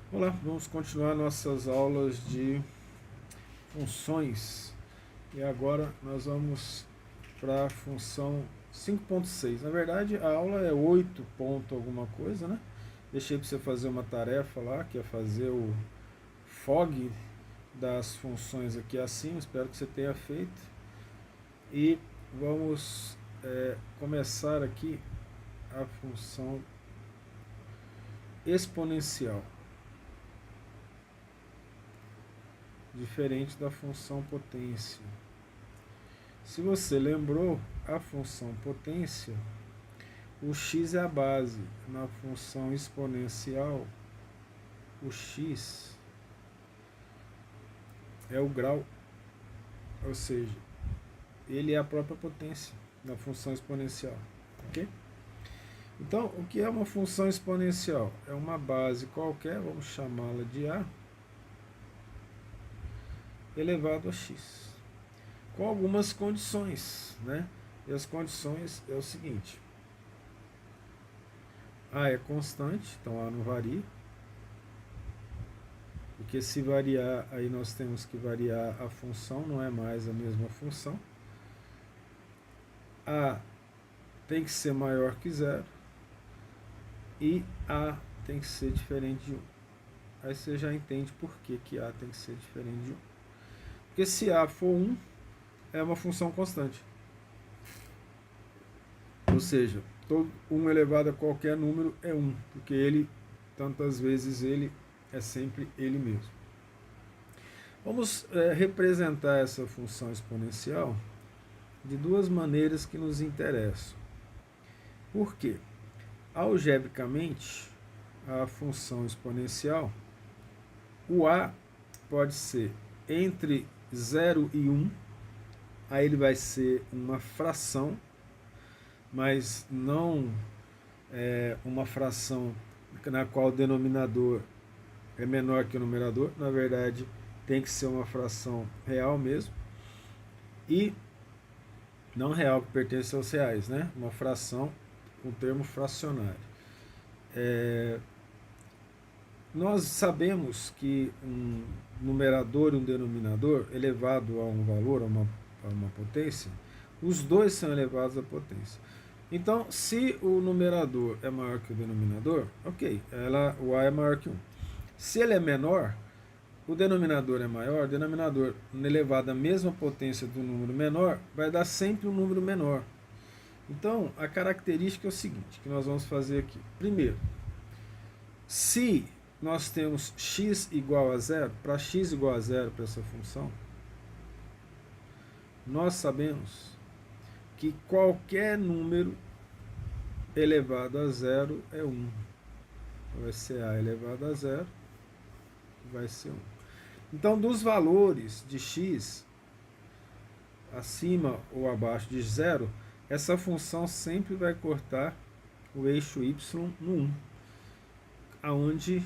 Olá, vamos continuar nossas aulas de funções e agora nós vamos para a função 5.6. Na verdade, a aula é 8 ponto alguma coisa, né? Deixei para você fazer uma tarefa lá, que é fazer o FOG das funções aqui acima, espero que você tenha feito. E vamos começar aqui a função exponencial, diferente da função potência. Se você lembrou, a função potência, o x é a base. Na função exponencial, o x é o grau, ou seja, ele é a própria potência na função exponencial. Ok? Então, o que é uma função exponencial? É uma base qualquer, vamos chamá-la de a, elevado a x, com algumas condições, né? E as condições é o seguinte: a é constante, então a não varia, porque se variar, aí nós temos que variar a função, não é mais a mesma função. A tem que ser maior que zero e A tem que ser diferente de 1. Aí você já entende por que A tem que ser diferente de 1. Porque se A for 1, é uma função constante. Ou seja, 1 elevado a qualquer número é 1, porque ele, tantas vezes ele, é sempre ele mesmo. Vamos representar essa função exponencial de duas maneiras que nos interessam. Por quê? Algebricamente, a função exponencial, o A pode ser entre 0 e 1, aí ele vai ser uma fração, mas não uma fração na qual o denominador é menor que o numerador. Na verdade, tem que ser uma fração real mesmo, e não real que pertence aos reais, né? Uma fração com termo fracionário. Nós sabemos que um numerador e um denominador elevado a um valor, a uma potência, os dois são elevados à potência. Então, se o numerador é maior que o denominador, ok, o A é maior que 1. Se ele é menor, o denominador é maior, o denominador elevado à mesma potência do número menor vai dar sempre um número menor. Então, a característica é o seguinte, que nós vamos fazer aqui. Primeiro, se nós temos x igual a zero, para x igual a zero para essa função, nós sabemos que qualquer número elevado a zero é 1. Vai ser a elevado a zero, vai ser 1. Então, dos valores de x, acima ou abaixo de zero, essa função sempre vai cortar o eixo y no 1, aonde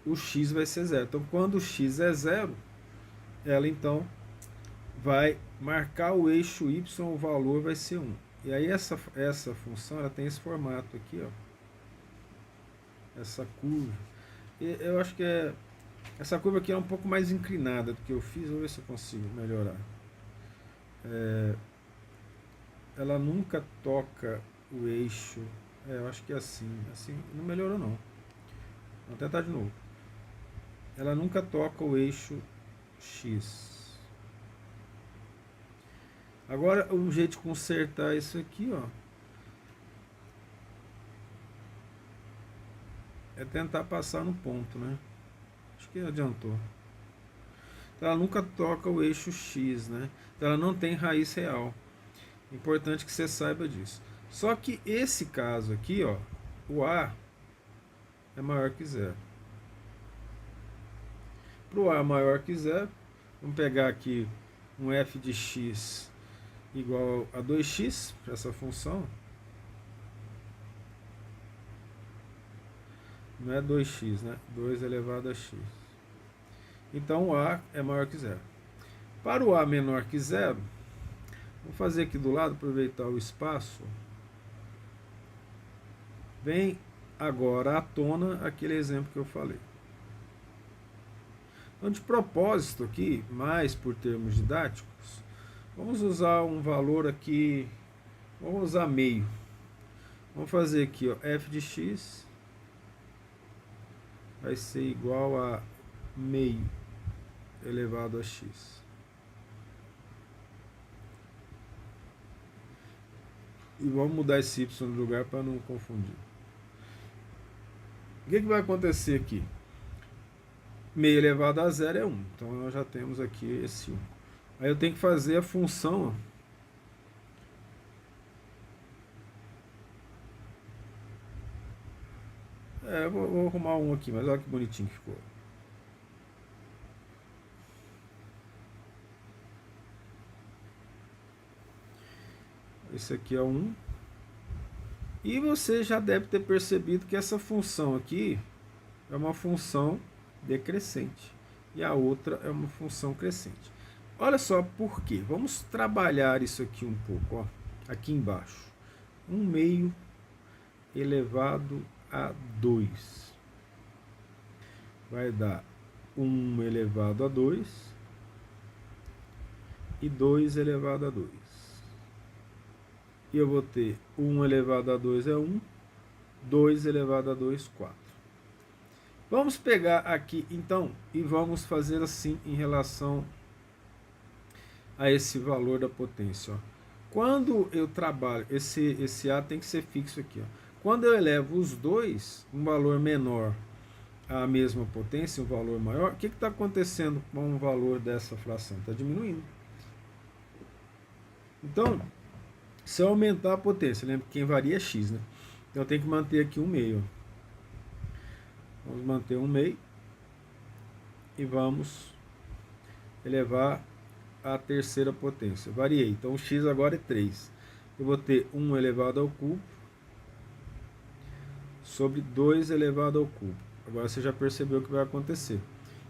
o x vai ser zero. Então, quando o x é zero, ela então vai marcar o eixo y, o valor vai ser 1. E aí essa função ela tem esse formato aqui, ó, essa curva. E eu acho que essa curva aqui é um pouco mais inclinada do que eu fiz. Vou ver se eu consigo melhorar. Ela nunca toca o eixo. Eu acho que é assim. Assim não melhorou não. Vou tentar de novo. Ela nunca toca o eixo x. Agora, um jeito de consertar isso aqui, ó, é tentar passar no ponto, né? Acho que adiantou. Então, ela nunca toca o eixo x, né? Então, ela não tem raiz real. Importante que você saiba disso. Só que esse caso aqui, ó, o A é maior que zero. Para o A maior que zero, vamos pegar aqui um f de x igual a 2x, para essa função. Não é 2x, né? 2 elevado a x. Então o A é maior que zero. Para o A menor que zero, vou fazer aqui do lado, aproveitar o espaço. Vem agora à tona aquele exemplo que eu falei. Então, de propósito aqui, mais por termos didáticos, vamos usar um valor aqui, vamos usar meio. Vamos fazer aqui, ó, f de x vai ser igual a meio elevado a x. E vamos mudar esse y no lugar para não confundir. O que vai acontecer aqui? Meio elevado a zero é 1. Então nós já temos aqui esse 1. Aí eu tenho que fazer a função. Vou arrumar um aqui, mas olha que bonitinho que ficou. Esse aqui é 1. E você já deve ter percebido que essa função aqui é uma função decrescente. E a outra é uma função crescente. Olha só por quê. Vamos trabalhar isso aqui um pouco. Ó, aqui embaixo. 1 meio elevado a 2. Vai dar 1 elevado a 2 e 2 elevado a 2. E eu vou ter 1 elevado a 2 é 1, 2 elevado a 2, 4. Vamos pegar aqui, então, e vamos fazer assim em relação a esse valor da potência. Ó. Quando eu trabalho, esse A tem que ser fixo aqui. Ó. Quando eu elevo os dois, um valor menor à mesma potência, um valor maior, o que está acontecendo com o valor dessa fração? Está diminuindo. Então, se eu aumentar a potência, lembra que quem varia é x, né? Então eu tenho que manter aqui 1 meio. Vamos manter 1 meio e vamos elevar a terceira potência. Variei, então o x agora é 3. Eu vou ter 1 elevado ao cubo sobre 2 elevado ao cubo. Agora você já percebeu o que vai acontecer.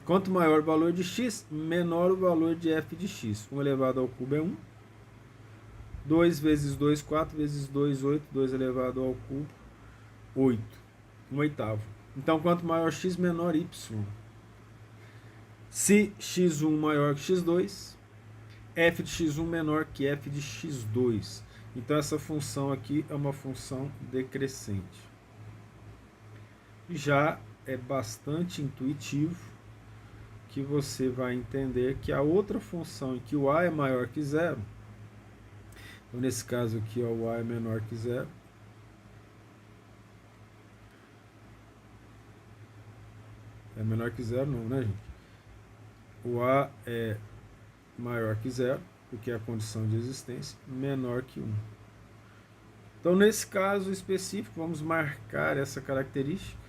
Quanto maior o valor de x, menor o valor de f de x. 1 elevado ao cubo é 1. 2 vezes 2, 4 vezes 2, 8. 2 elevado ao cubo, 8. 1 oitavo. Então, quanto maior x, menor y. Se x1 maior que x2, f de x1 menor que f de x2. Então, essa função aqui é uma função decrescente. Já é bastante intuitivo que você vai entender que a outra função em que o a é maior que zero, então nesse caso aqui ó, o a é menor que zero, é menor que zero não, né gente? O a é maior que zero, porque é a condição de existência, menor que 1. Então nesse caso específico, vamos marcar essa característica.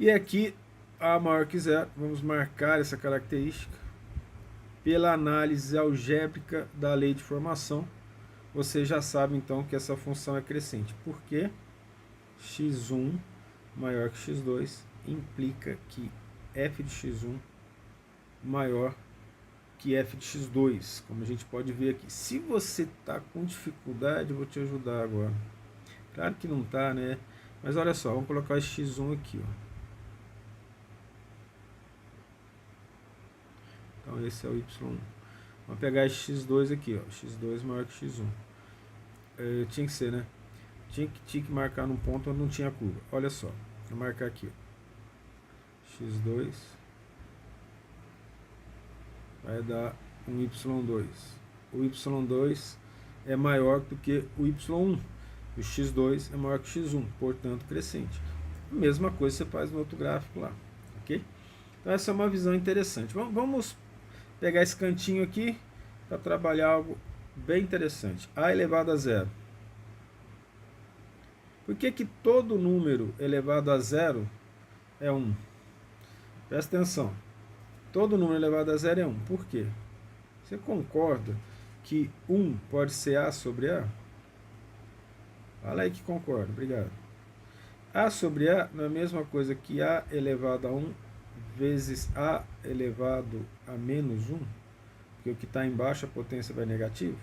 E aqui, a maior que zero, vamos marcar essa característica. Pela análise algébrica da lei de formação, você já sabe então que essa função é crescente. Porque x1 maior que x2 implica que f de x1 maior que f de x2, como a gente pode ver aqui. Se você está com dificuldade, eu vou te ajudar agora. Claro que não está, né? Mas olha só, vamos colocar esse x1 aqui, ó. Então esse é o y1. Vamos pegar esse x2 aqui, ó. x2 maior que x1. Tinha que ser, né? Tinha que marcar num ponto onde não tinha curva. Olha só, vou marcar aqui, ó. x2 vai dar um y2. O y2 é maior do que o y1. O x2 é maior que o x1, portanto crescente. A mesma coisa você faz no outro gráfico lá, ok? Então essa é uma visão interessante. Vamos pegar esse cantinho aqui para trabalhar algo bem interessante. A elevado a zero. Por que que todo número elevado a zero é 1? Presta atenção. Todo número elevado a zero é 1. Por quê? Você concorda que 1 pode ser A sobre A? Fala aí que concorda. Obrigado. A sobre A não é a mesma coisa que A elevado a 1 vezes A elevado a menos 1? Porque o que está embaixo, a potência vai negativo.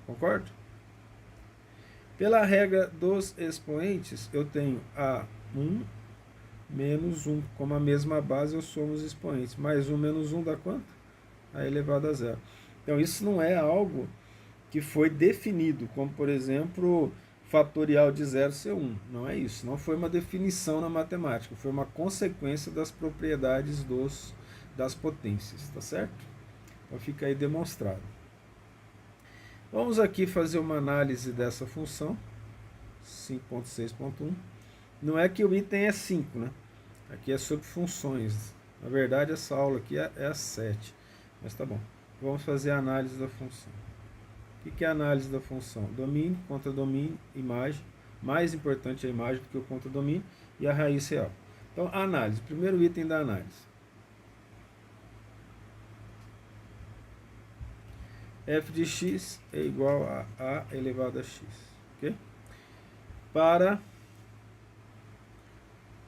Concorda? Pela regra dos expoentes, eu tenho A1 menos 1. Como a mesma base, eu somo os expoentes. Mais 1 menos 1 dá quanto? A elevado a zero. Então, isso não é algo que foi definido, como, por exemplo, fatorial de zero ser 1. Não é isso. Não foi uma definição na matemática. Foi uma consequência das propriedades das potências. Tá certo? Então, fica aí demonstrado. Vamos aqui fazer uma análise dessa função, 5.6.1. Não é que o item é 5, né? Aqui é sobre funções. Na verdade, essa aula aqui é a 7. Mas tá bom. Vamos fazer a análise da função. O que é a análise da função? Domínio, contradomínio, imagem. Mais importante a imagem do que o contradomínio e a raiz real. Então, a análise. Primeiro item da análise. F de x é igual a elevado a x. Ok? Para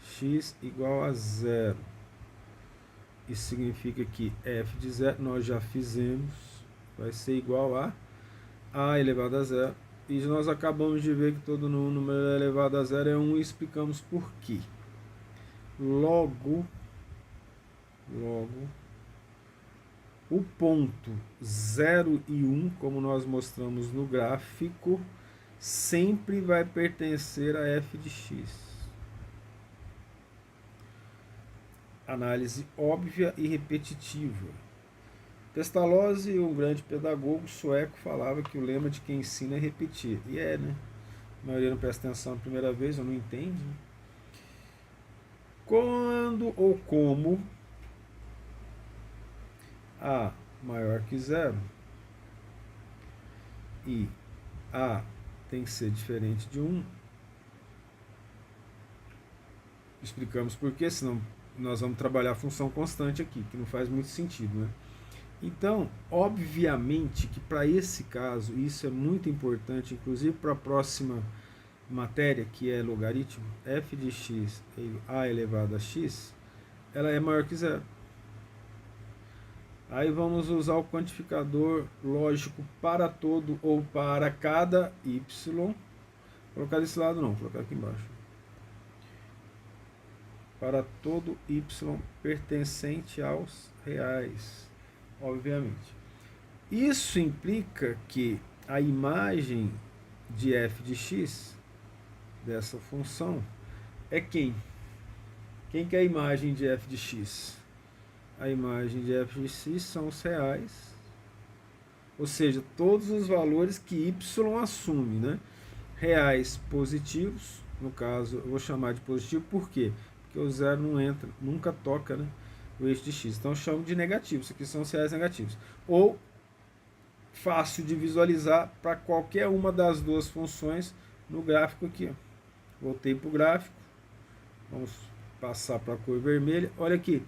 x igual a zero. Isso significa que f de zero nós já fizemos. Vai ser igual a elevado a zero. E nós acabamos de ver que todo número elevado a zero é 1 e explicamos por quê. Logo, o ponto 0 e 1, como nós mostramos no gráfico, sempre vai pertencer a f de x. Análise óbvia e repetitiva. Pestalozzi, um grande pedagogo sueco, falava que o lema de quem ensina é repetir. E né? A maioria não presta atenção na primeira vez ou não entende. Quando ou como A maior que zero e A tem que ser diferente de 1, explicamos por quê, senão nós vamos trabalhar a função constante aqui, que não faz muito sentido, né? Então, obviamente que para esse caso, isso é muito importante, inclusive para a próxima matéria, que é logaritmo, f de x a elevado a x, ela é maior que zero. Aí vamos usar o quantificador lógico para todo ou para cada y. Vou colocar desse lado não, vou colocar aqui embaixo. Para todo y pertencente aos reais, obviamente. Isso implica que a imagem de f de x, dessa função, é quem? Quem que é a imagem de f de x? A imagem de f de x são os reais, ou seja, todos os valores que y assume, né? Reais positivos, no caso eu vou chamar de positivo, por quê? Porque o zero não entra, nunca toca, né, o eixo de x, então eu chamo de negativo, isso aqui são os reais negativos. Ou fácil de visualizar para qualquer uma das duas funções no gráfico aqui. Voltei para o gráfico, vamos passar para a cor vermelha, olha aqui.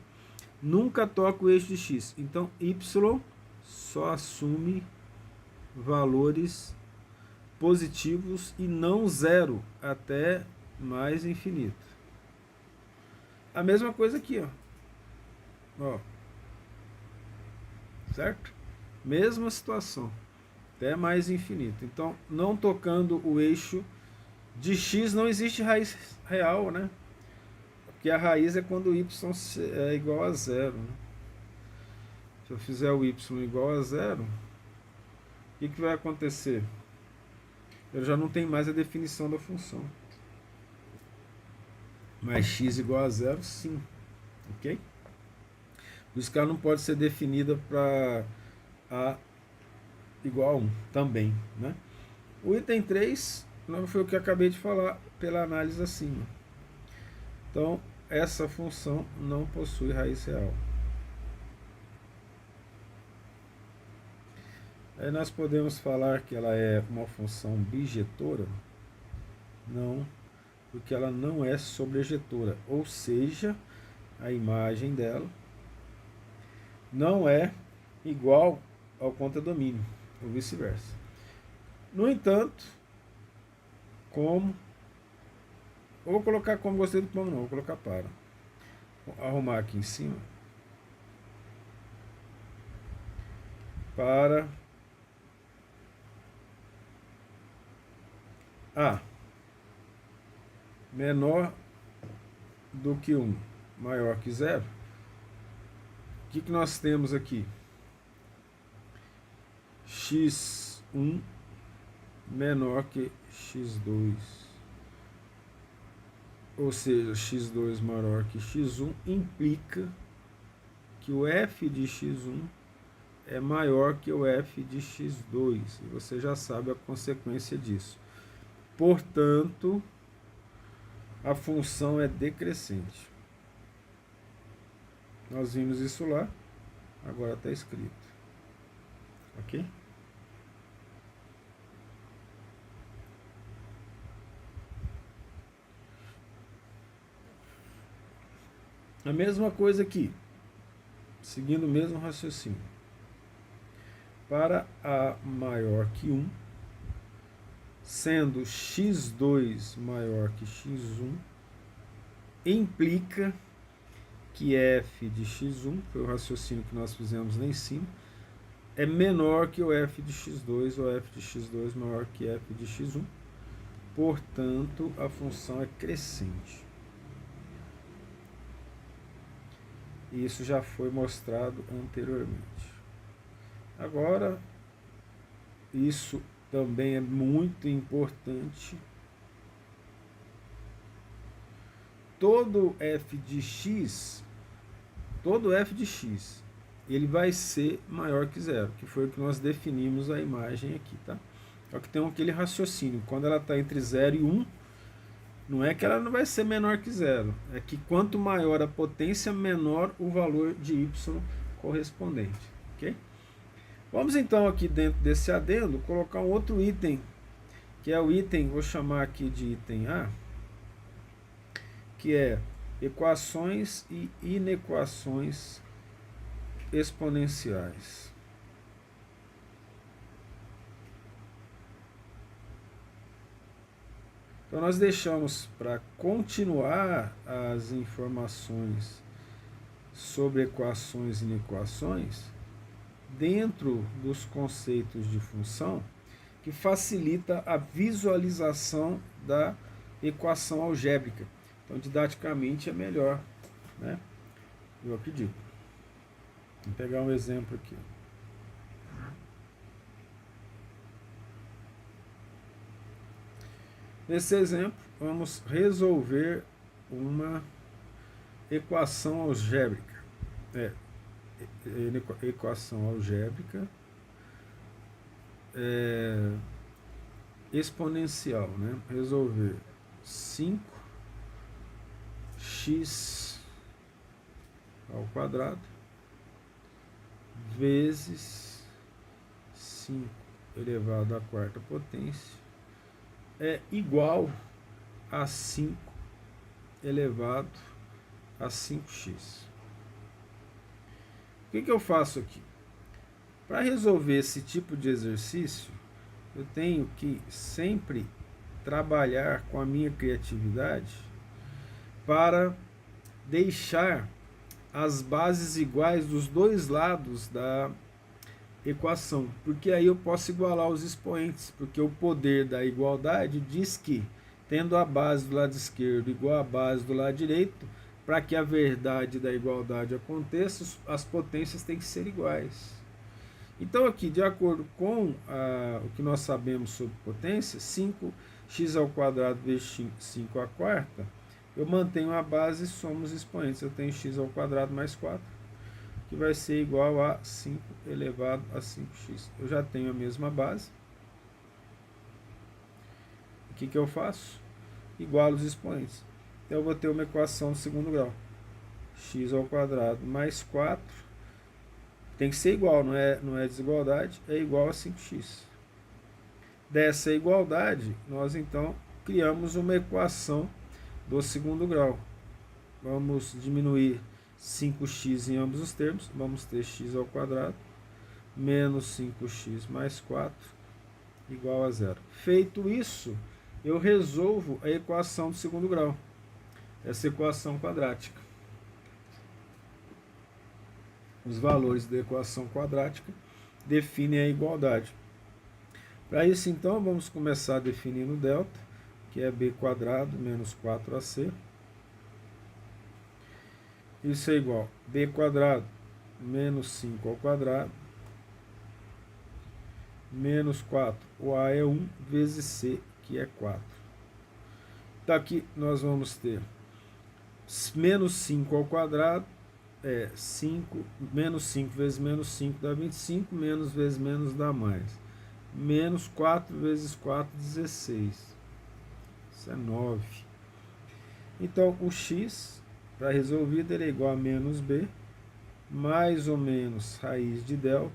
Nunca toca o eixo de x. Então, y só assume valores positivos e não zero até mais infinito. A mesma coisa aqui, ó. Certo? Mesma situação, até mais infinito. Então, não tocando o eixo de x, não existe raiz real, né? Porque a raiz é quando y é igual a zero, né? Se eu fizer o y igual a zero, o que vai acontecer? Eu já não tenho mais a definição da função. Mas x igual a zero, sim. Ok? Por isso que ela não pode ser definida para a igual a 1 também, né? O item 3 não foi o que eu acabei de falar pela análise acima. Então, essa função não possui raiz real. Aí nós podemos falar que ela é uma função bijetora? Não, porque ela não é sobrejetora, ou seja, a imagem dela não é igual ao contradomínio, ou vice-versa. No entanto, como... Eu vou colocar como, gostei do como não, vou colocar para. Vou arrumar aqui em cima. Para A menor do que 1, maior que 0, o que nós temos aqui? x1 menor que x2, ou seja, x2 maior que x1, implica que o f de x1 é maior que o f de x2, e você já sabe a consequência disso. Portanto, a função é decrescente. Nós vimos isso lá, agora está escrito. Ok? A mesma coisa aqui, seguindo o mesmo raciocínio. Para A maior que 1, sendo x2 maior que x1, implica que f de x1, foi o raciocínio que nós fizemos lá em cima, é menor que o f de x2, ou f de x2 maior que f de x1. Portanto, a função é crescente. Isso já foi mostrado anteriormente. Agora, isso também é muito importante. Todo f de x, ele vai ser maior que 0, que foi o que nós definimos a imagem aqui, tá? Só que tem aquele raciocínio, quando ela está entre 0 e 1, não é que ela não vai ser menor que 0, é que quanto maior a potência, menor o valor de y correspondente, ok? Vamos então aqui dentro desse adendo colocar um outro item, que é o item, vou chamar aqui de item A, que é equações e inequações exponenciais. Então nós deixamos para continuar as informações sobre equações e inequações dentro dos conceitos de função, que facilita a visualização da equação algébrica. Então, didaticamente é melhor, né? Eu acredito. Vou pegar um exemplo aqui. Nesse exemplo, vamos resolver uma equação algébrica. Equação algébrica exponencial, né? Resolver 5x ao quadrado vezes 5 elevado à quarta potência é igual a 5 elevado a 5x. O que eu faço aqui? Para resolver esse tipo de exercício, eu tenho que sempre trabalhar com a minha criatividade para deixar as bases iguais dos dois lados da equação, porque aí eu posso igualar os expoentes, porque o poder da igualdade diz que, tendo a base do lado esquerdo igual à base do lado direito, para que a verdade da igualdade aconteça, as potências têm que ser iguais. Então aqui, de acordo com o que nós sabemos sobre potência, 5x ao quadrado vezes 5 à quarta, eu mantenho a base e somo os expoentes. Eu tenho x ao quadrado mais 4, que vai ser igual a 5 elevado a 5x. Eu já tenho a mesma base. O que eu faço? Igualo os expoentes. Então eu vou ter uma equação do segundo grau. X ao quadrado mais 4. Tem que ser igual, não é desigualdade, é igual a 5x. Dessa igualdade, nós então criamos uma equação do segundo grau. Vamos diminuir 5x em ambos os termos, vamos ter x ao quadrado menos 5x mais 4 igual a 0. Feito isso, eu resolvo a equação do segundo grau, essa equação quadrática. Os valores da equação quadrática definem a igualdade. Para isso, então, vamos começar definindo delta, que é b quadrado menos 4ac. Isso é igual a b quadrado menos 5 ao quadrado menos 4. O a é 1 vezes c, que é 4. Então aqui nós vamos ter menos 5 ao quadrado, 5, menos 5 vezes menos 5 dá 25, menos vezes menos dá mais. Menos 4 vezes 4, 16. Isso é 9. Então o x, para resolvido, ele é igual a menos b, mais ou menos raiz de delta,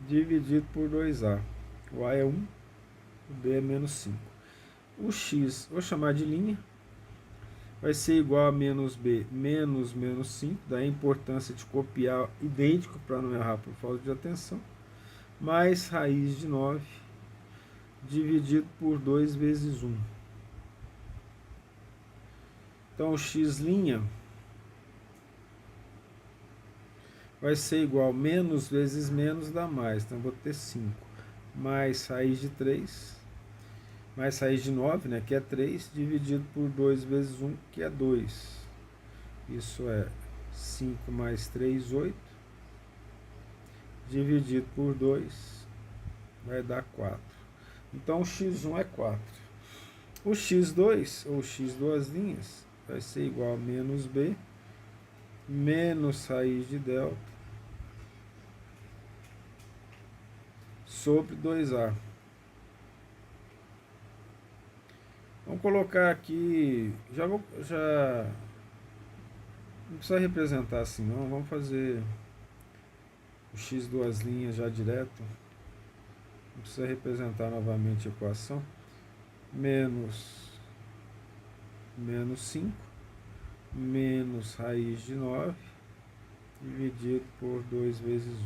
dividido por 2a. O a é 1, o b é menos 5. O x, vou chamar de linha, vai ser igual a menos b menos menos 5, daí a importância de copiar idêntico para não errar por falta de atenção, mais raiz de 9, dividido por 2 vezes 1. Então o x' vai ser igual a menos vezes menos dá mais, então eu vou ter 5, mais raiz de 3, mais raiz de 9, né, que é 3, dividido por 2 vezes 1, que é 2. Isso é 5 mais 3, 8, dividido por 2, vai dar 4. Então o x1 é 4. O x2, ou x duas linhas, vai ser igual a menos b, menos raiz de delta, sobre 2a. Vamos colocar aqui, não precisa representar assim não, vamos fazer o x duas linhas já direto, não precisa representar novamente a equação, menos 5, menos raiz de 9, dividido por 2 vezes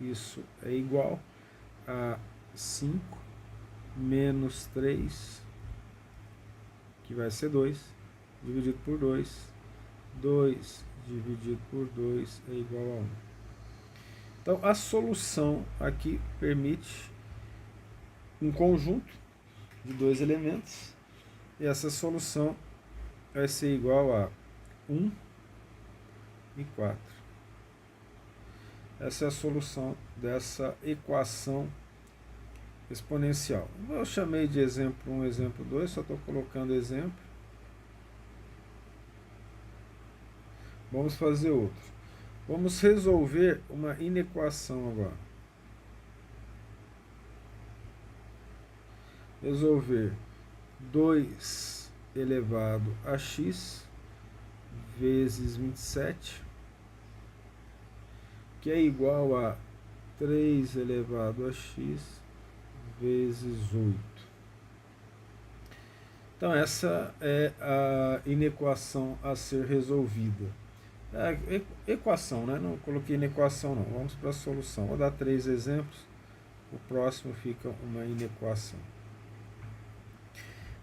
1. Isso é igual a 5 menos 3, que vai ser 2, dividido por 2. 2 dividido por 2 é igual a 1. Então, a solução aqui permite um conjunto de dois elementos, e essa solução vai ser igual a 1 e 4. Essa é a solução dessa equação exponencial. Eu chamei de exemplo 1, exemplo 2, só estou colocando exemplo. Vamos fazer outro. Vamos resolver uma inequação agora. Resolver 2 elevado a x vezes 27, que é igual a 3 elevado a x vezes 8. Então essa é a inequação a ser resolvida. Equação, né? Não coloquei inequação não. Vamos para a solução. Vou dar 3 exemplos. O próximo fica uma inequação.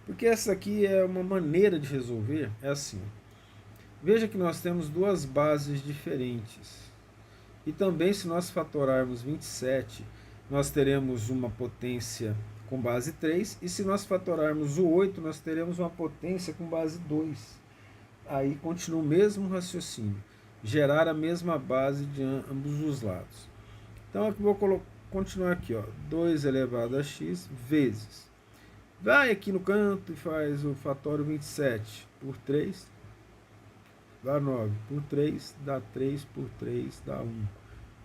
Porque essa aqui é uma maneira de resolver, é assim. Veja que nós temos duas bases diferentes. E também, se nós fatorarmos 27, nós teremos uma potência com base 3. E se nós fatorarmos o 8, nós teremos uma potência com base 2. Aí continua o mesmo raciocínio. Gerar a mesma base de ambos os lados. Então, eu vou continuar aqui, ó, 2 elevado a x vezes. Vai aqui no canto e faz o fatório 27 por 3, dá 9, por 3, dá 3, por 3, dá 1.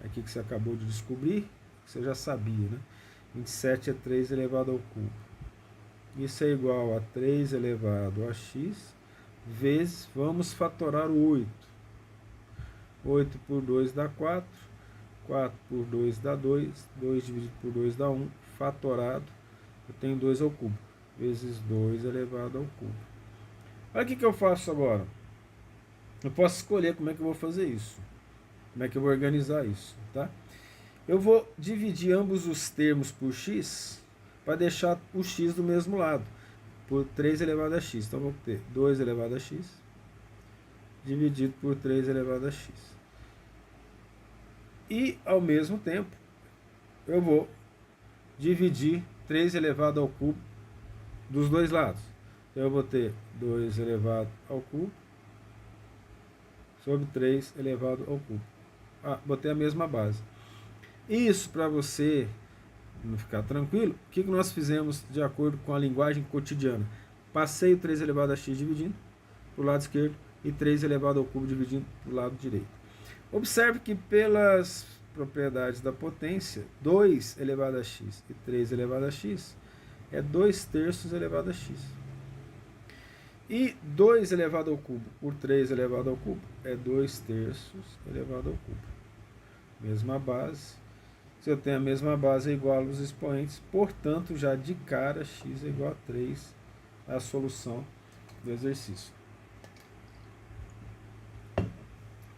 Aqui que você acabou de descobrir, que você já sabia, né? 27 é 3 elevado ao cubo. Isso é igual a 3 elevado a x, vezes, vamos fatorar o 8. 8 por 2 dá 4, 4 por 2 dá 2, 2 dividido por 2 dá 1, fatorado, eu tenho 2 ao cubo, vezes 2 elevado ao cubo. Olha o que eu faço agora. Eu posso escolher como é que eu vou fazer isso. Como é que eu vou organizar isso, tá? Eu vou dividir ambos os termos por x, para deixar o x do mesmo lado, por 3 elevado a x. Então, vou ter 2 elevado a x, dividido por 3 elevado a x. E, ao mesmo tempo, eu vou dividir 3 elevado ao cubo dos dois lados. Então eu vou ter 2 elevado ao cubo sobre 3 elevado ao cubo. Botei a mesma base. Isso, para você não ficar tranquilo, o que nós fizemos de acordo com a linguagem cotidiana? Passei o 3 elevado a x dividindo para o lado esquerdo e 3 elevado ao cubo dividindo para o lado direito. Observe que pelas propriedades da potência, 2 elevado a x e 3 elevado a x é 2 terços elevado a x. E 2 elevado ao cubo por 3 elevado ao cubo é 2 terços elevado ao cubo. Mesma base. Se eu tenho a mesma base, é igual aos expoentes. Portanto, já de cara, x é igual a 3, a solução do exercício.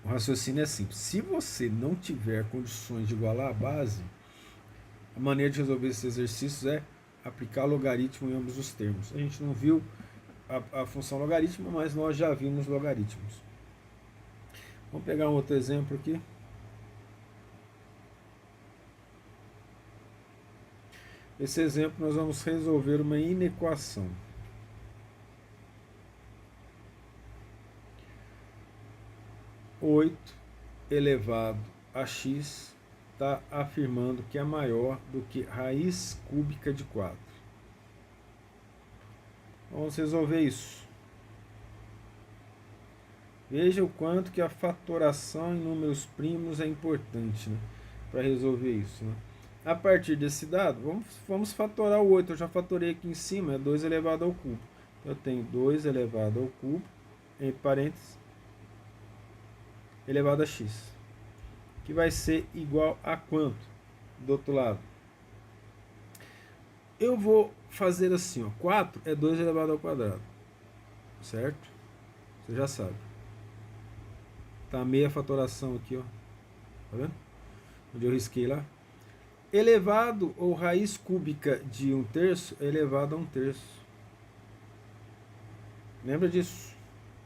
O raciocínio é simples. Se você não tiver condições de igualar a base, a maneira de resolver esses exercícios é aplicar logaritmo em ambos os termos. A gente não viu a função logaritmo, mas nós já vimos logaritmos. Vamos pegar um outro exemplo aqui. Esse exemplo nós vamos resolver uma inequação. Oito elevado a x está afirmando que é maior do que raiz cúbica de 4. Vamos resolver isso. Veja o quanto que a fatoração em números primos é importante, né, para resolver isso. Né? A partir desse dado, vamos fatorar o 8. Eu já fatorei aqui em cima, é 2 elevado ao cubo. Eu tenho 2 elevado ao cubo, entre parênteses, elevado a x. Que vai ser igual a quanto? Do outro lado. Eu vou fazer assim, ó. 4 é 2 elevado ao quadrado. Certo? Você já sabe. Tá meia fatoração aqui, ó. Tá vendo? Onde eu risquei lá. Elevado ou raiz cúbica de 1/3 é elevado a 1/3. Lembra disso?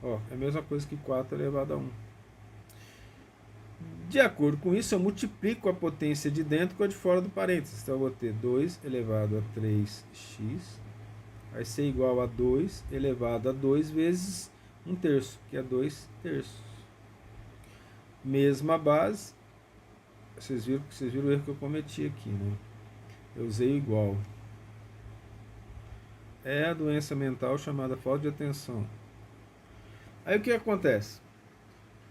Ó, é a mesma coisa que 4 elevado a 1. De acordo com isso, eu multiplico a potência de dentro com a de fora do parênteses. Então eu vou ter 2 elevado a 3x. Vai ser igual a 2 elevado a 2 vezes 1/3, que é 2 terços. Mesma base. Vocês viram o erro que eu cometi aqui, né? Eu usei igual. É a doença mental chamada falta de atenção. Aí o que acontece?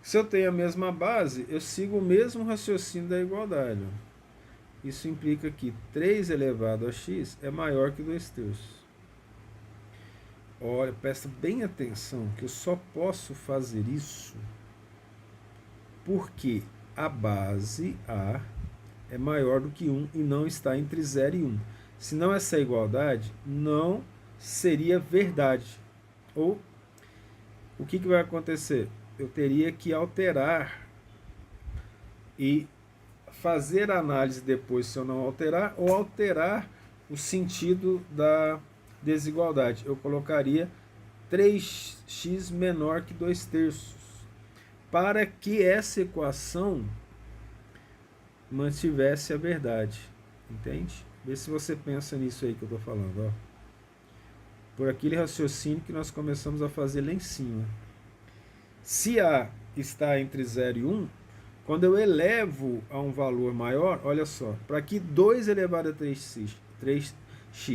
Se eu tenho a mesma base, eu sigo o mesmo raciocínio da igualdade. Isso implica que 3 elevado a x é maior que 2 terços. Olha, presta bem atenção que eu só posso fazer isso porque a base A é maior do que 1 e não está entre 0 e 1. Senão essa igualdade não seria verdade. Ou o que vai acontecer? Eu teria que alterar e fazer a análise depois se eu não alterar, ou alterar o sentido da desigualdade. Eu colocaria 3x menor que 2 terços, para que essa equação mantivesse a verdade. Entende? Vê se você pensa nisso aí que eu estou falando. Ó. Por aquele raciocínio que nós começamos a fazer lá em cima. Se A está entre 0 e 1, quando eu elevo a um valor maior, olha só, para que 2 elevado a 3x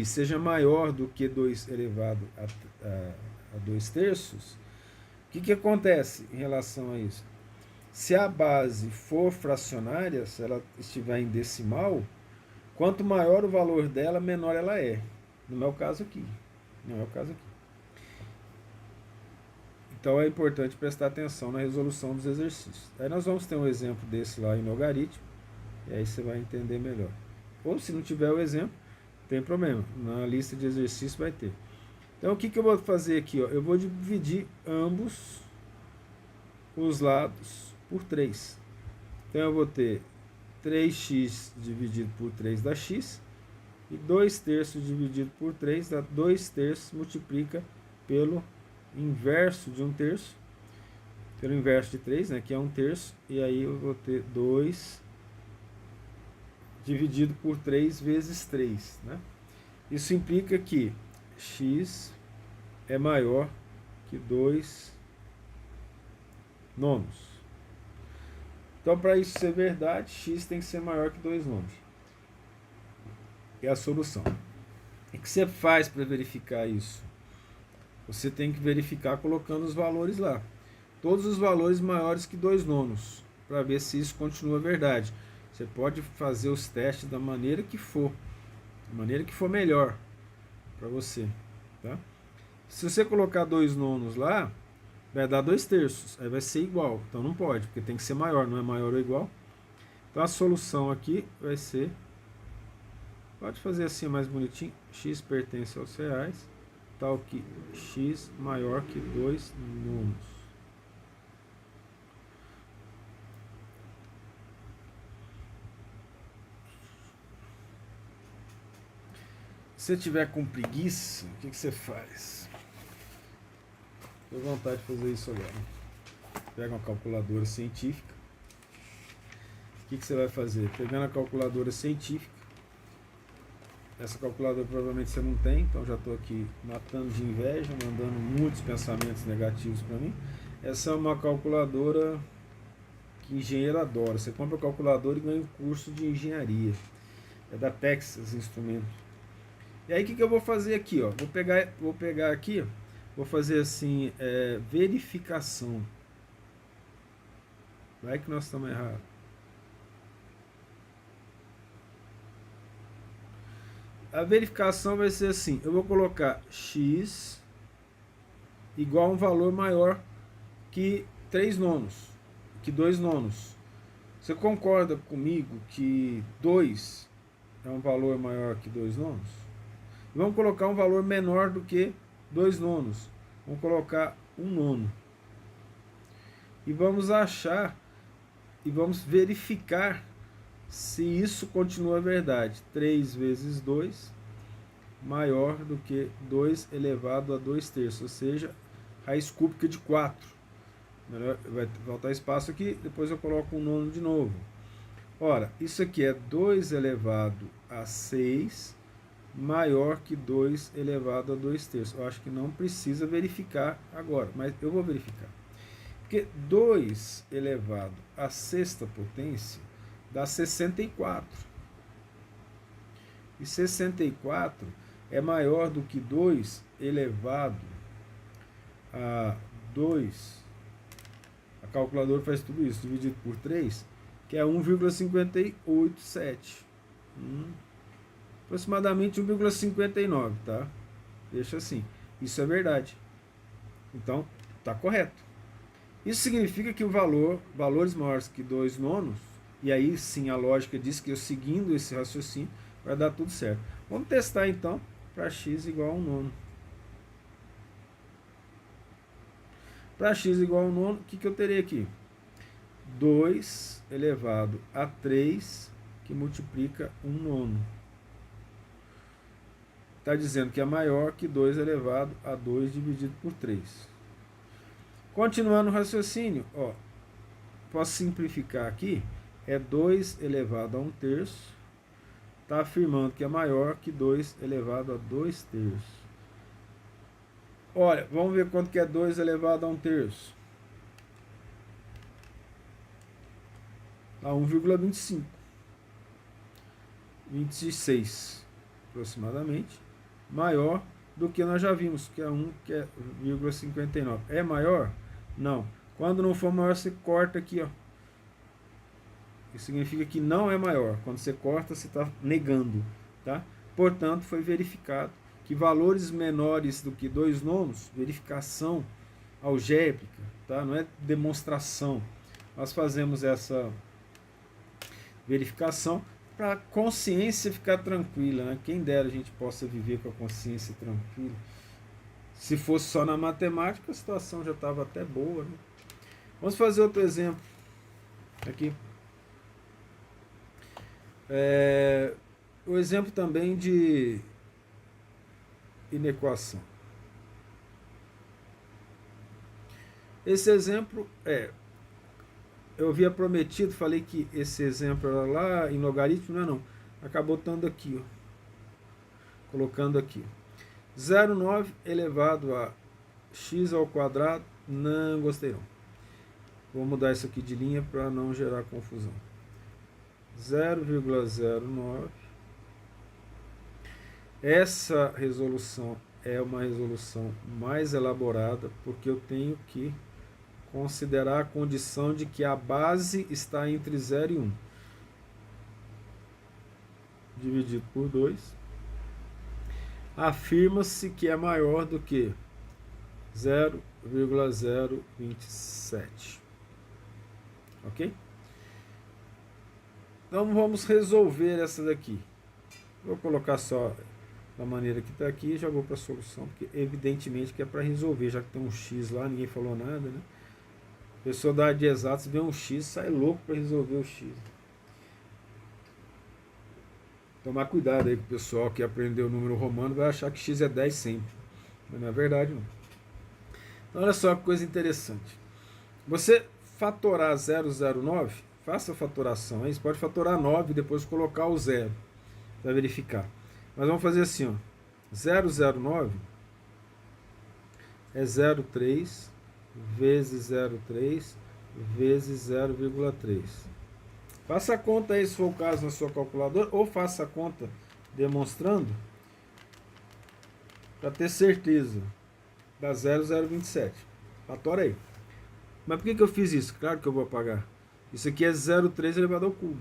seja maior do que 2 elevado a 2 terços, o que acontece em relação a isso? Se a base for fracionária, se ela estiver em decimal, quanto maior o valor dela, menor ela é. No meu caso aqui. Então é importante prestar atenção na resolução dos exercícios. Aí nós vamos ter um exemplo desse lá em logaritmo, e aí você vai entender melhor. Ou se não tiver o exemplo, não tem problema. Na lista de exercícios vai ter. Então o que eu vou fazer aqui? Ó? Eu vou dividir ambos os lados por 3. Então eu vou ter 3x dividido por 3 dá x, e 2 terços dividido por 3 dá 2 terços, multiplica pelo inverso de 1/3, pelo inverso de 3, né, que é 1/3, e aí eu vou ter 2 dividido por 3 vezes 3. Né? Isso implica que x é maior que 2 nonos. Então, para isso ser verdade, x tem que ser maior que 2 nonos. É a solução. O que você faz para verificar isso? Você tem que verificar colocando os valores lá. Todos os valores maiores que 2 nonos, para ver se isso continua verdade. Você pode fazer os testes da maneira que for, melhor para você. Tá? Se você colocar 2 nonos lá, vai dar 2 terços, aí vai ser igual. Então não pode, porque tem que ser maior, não é maior ou igual. Então a solução aqui vai ser, pode fazer assim mais bonitinho, x pertence aos reais, tal que x maior que 2 nonos. Se você tiver com preguiça, o que você faz? Tenho vontade de fazer isso agora. Pega uma calculadora científica. O que você vai fazer? Pegando a calculadora científica. Essa calculadora provavelmente você não tem, então já estou aqui matando de inveja, mandando muitos pensamentos negativos para mim. Essa é uma calculadora que engenheiro adora. Você compra a calculadora e ganha um curso de engenharia. É da Texas Instruments. E aí o que eu vou fazer aqui? Ó? Vou pegar aqui, ó, vou fazer assim, verificação. Vai que nós estamos errados. A verificação vai ser assim, eu vou colocar x igual a um valor maior que 3 nonos, que 2 nonos. Você concorda comigo que 2 é um valor maior que 2 nonos? Vamos colocar um valor menor do que 2 nonos. Vamos colocar 1 nono. E vamos achar e vamos verificar se isso continua verdade. 3 vezes 2 maior do que 2 elevado a 2 terços, ou seja, raiz cúbica de 4. Vai faltar espaço aqui, depois eu coloco um nono de novo. Ora, isso aqui é 2 elevado a 6 maior que 2 elevado a 2 terços. Eu acho que não precisa verificar agora, mas eu vou verificar. Porque 2 elevado à sexta potência dá 64. E 64 é maior do que 2 elevado a 2. A calculadora faz tudo isso, dividido por 3, que é 1,587. Aproximadamente 1,59, tá? Deixa assim. Isso é verdade. Então, está correto. Isso significa que valores maiores que 2 nonos, e aí sim a lógica diz que eu seguindo esse raciocínio, vai dar tudo certo. Vamos testar então para x igual a 1 nono. Para x igual a 1 nono, o que eu terei aqui? 2 elevado a 3, que multiplica 1 nono. Está dizendo que é maior que 2 elevado a 2 dividido por 3. Continuando o raciocínio, ó, posso simplificar aqui, é 2 elevado a 1 terço, está afirmando que é maior que 2 elevado a 2 terços. Olha, vamos ver quanto que é 2 elevado a 1 terço. A 1,25. 26 aproximadamente. Maior do que nós já vimos, que é 1,59. É maior? Não. Quando não for maior, você corta aqui, ó. Isso significa que não é maior. Quando você corta, você está negando, tá? Portanto, foi verificado que valores menores do que 2 nonos, verificação algébrica, tá? Não é demonstração. Nós fazemos essa verificação para a consciência ficar tranquila, né? Quem dera a gente possa viver com a consciência tranquila. Se fosse só na matemática, a situação já estava até boa, né? Vamos fazer outro exemplo aqui. O exemplo também de inequação. Esse exemplo eu havia prometido, falei que esse exemplo era lá em logaritmo, não é não. acabou estando aqui, ó, colocando aqui. 0,9 elevado a x ao quadrado, não gostei não. Vou mudar isso aqui de linha para não gerar confusão. 0,09. Essa resolução é uma resolução mais elaborada, porque eu tenho que considerar a condição de que a base está entre 0 e 1. Dividido por 2. Afirma-se que é maior do que 0,027. Ok? Então vamos resolver essa daqui. Vou colocar só da maneira que está aqui e já vou para a solução, porque evidentemente que é para resolver, já que tem um x lá, ninguém falou nada, né? A pessoa da área de exatos vê um x, sai louco para resolver o x. Tomar cuidado aí com o pessoal que aprendeu o número romano, vai achar que x é 10 sempre. Mas não é verdade não. Então olha só que coisa interessante. Você fatorar 009, faça a fatoração aí, você pode fatorar 9 e depois colocar o 0 para verificar. Mas vamos fazer assim, ó. 009 é 0,3 vezes 0,3 vezes 0,3. Faça a conta aí, se for o caso, na sua calculadora, ou faça a conta demonstrando, para ter certeza, dá 0,027. Fatora aí. Mas por que eu fiz isso? Claro que eu vou apagar. Isso aqui é 0,3 elevado ao cubo.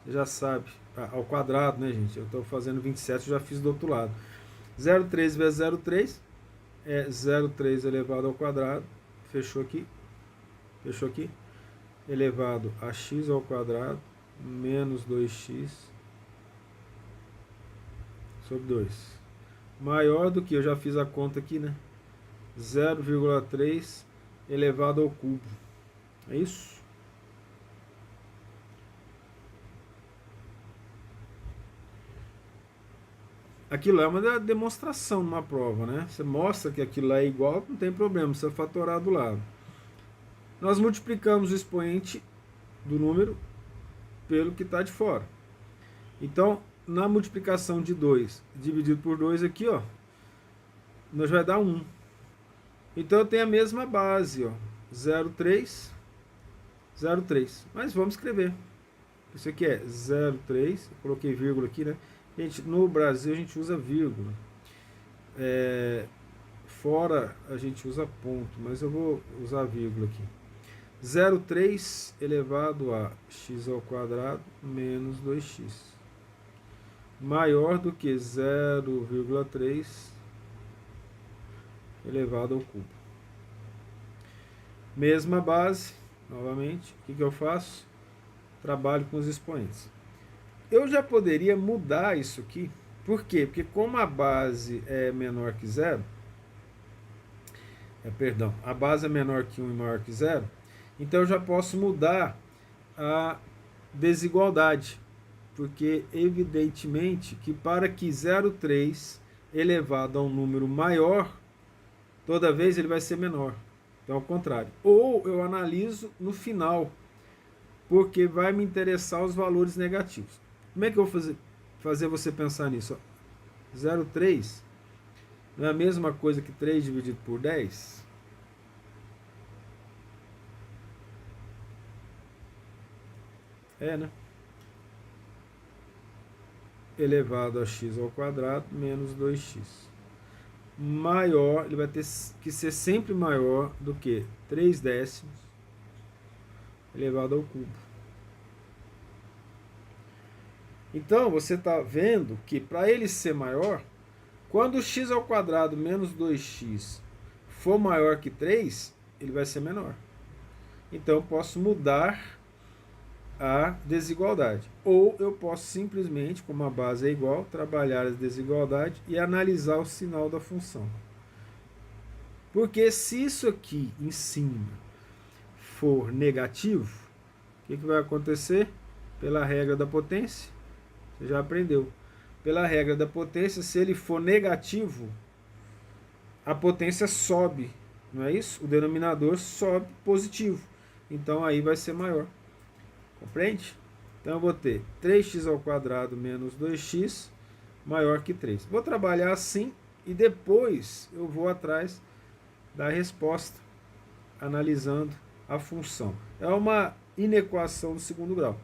Você já sabe. Ao quadrado, né, gente? Eu estou fazendo 27, eu já fiz do outro lado. 0,3 vezes 0,3 é 0,3 elevado ao quadrado. Fechou aqui. Fechou aqui. Elevado a x ao quadrado menos 2x sobre 2. Maior do que, eu já fiz a conta aqui, né? 0,3 elevado ao cubo. É isso? Aquilo é uma demonstração numa prova, né? Você mostra que aquilo lá é igual, não tem problema, você fatorar do lado. Nós multiplicamos o expoente do número pelo que está de fora. Então, na multiplicação de 2 dividido por 2 aqui, ó, nós vai dar 1. Então eu tenho a mesma base, ó, 0,3, 0,3. Mas vamos escrever. Isso aqui é 0,3, eu coloquei vírgula aqui, né? Gente, no Brasil a gente usa vírgula. Fora a gente usa ponto, mas eu vou usar vírgula aqui. 0,3 elevado a x ao quadrado menos 2x. Maior do que 0,3 elevado ao cubo. Mesma base, novamente, o que eu faço? Trabalho com os expoentes. Eu já poderia mudar isso aqui. Por quê? Porque como a base é menor que 0, a base é menor que 1 e maior que 0, então eu já posso mudar a desigualdade. Porque evidentemente que para que 0,3 elevado a um número maior, toda vez ele vai ser menor. Então, ao contrário. Ou eu analiso no final, porque vai me interessar os valores negativos. Como é que eu vou fazer você pensar nisso? 0,3 não é a mesma coisa que 3 dividido por 10? É, né? Elevado a x ao quadrado menos 2x. Maior, ele vai ter que ser sempre maior do que 3 décimos elevado ao cubo. Então, você está vendo que para ele ser maior, quando x ao quadrado menos 2x for maior que 3, ele vai ser menor. Então, eu posso mudar a desigualdade. Ou eu posso simplesmente, como a base é igual, trabalhar a desigualdade e analisar o sinal da função. Porque se isso aqui em cima for negativo, o que vai acontecer? Pela regra da potência, você já aprendeu. Pela regra da potência, se ele for negativo, a potência sobe, não é isso? O denominador sobe positivo. Então aí vai ser maior. Compreende? Então eu vou ter 3x ao quadrado menos 2x maior que 3. Vou trabalhar assim e depois eu vou atrás da resposta, analisando a função. É uma inequação do segundo grau.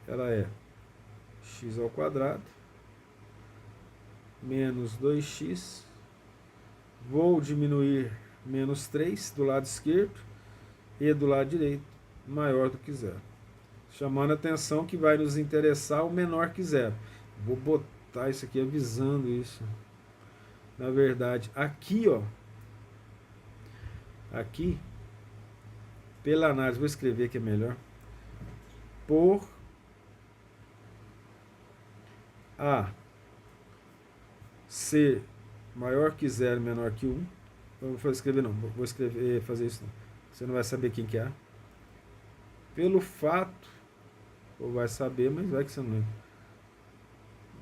Ela é x ao quadrado menos 2x. Vou diminuir menos 3 do lado esquerdo e do lado direito maior do que zero. Chamando a atenção que vai nos interessar o menor que zero. Vou botar isso aqui avisando isso. Na verdade, aqui, ó. Aqui, pela análise, vou escrever que é melhor. Por A ser maior que zero, menor que 1. Não vou escrever não, vou escrever, fazer isso não. Você não vai saber quem que é. Pelo fato, ou vai saber, mas vai que você não lembra,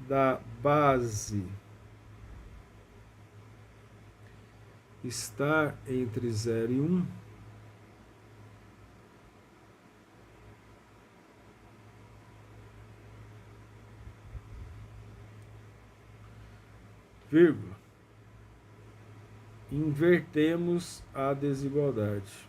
da base estar entre 0 e 1, vírgula, invertemos a desigualdade.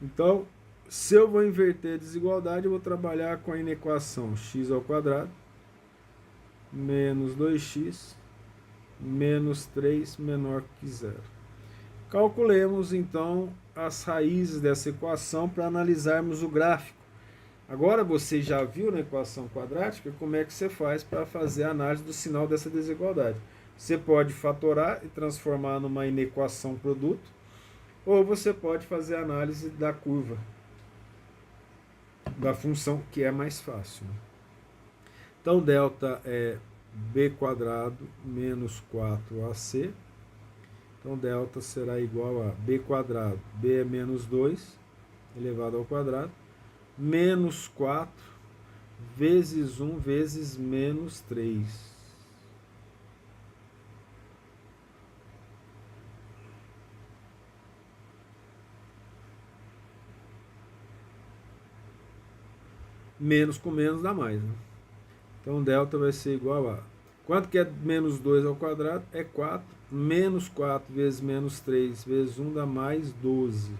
Então, se eu vou inverter a desigualdade, eu vou trabalhar com a inequação x ao quadrado menos 2x menos 3 menor que zero. Calculemos então as raízes dessa equação para analisarmos o gráfico. Agora você já viu na equação quadrática como é que você faz para fazer a análise do sinal dessa desigualdade. Você pode fatorar e transformar numa inequação produto, ou você pode fazer a análise da curva, da função, que é mais fácil. Então, delta é b quadrado menos 4ac. Então, delta será igual a b quadrado, b é menos 2, elevado ao quadrado, menos 4 vezes 1 vezes menos 3. Menos com menos dá mais, né? Então, delta vai ser igual a... Quanto que é menos 2 ao quadrado? É 4. Menos 4 vezes menos 3 vezes 1 dá mais 12.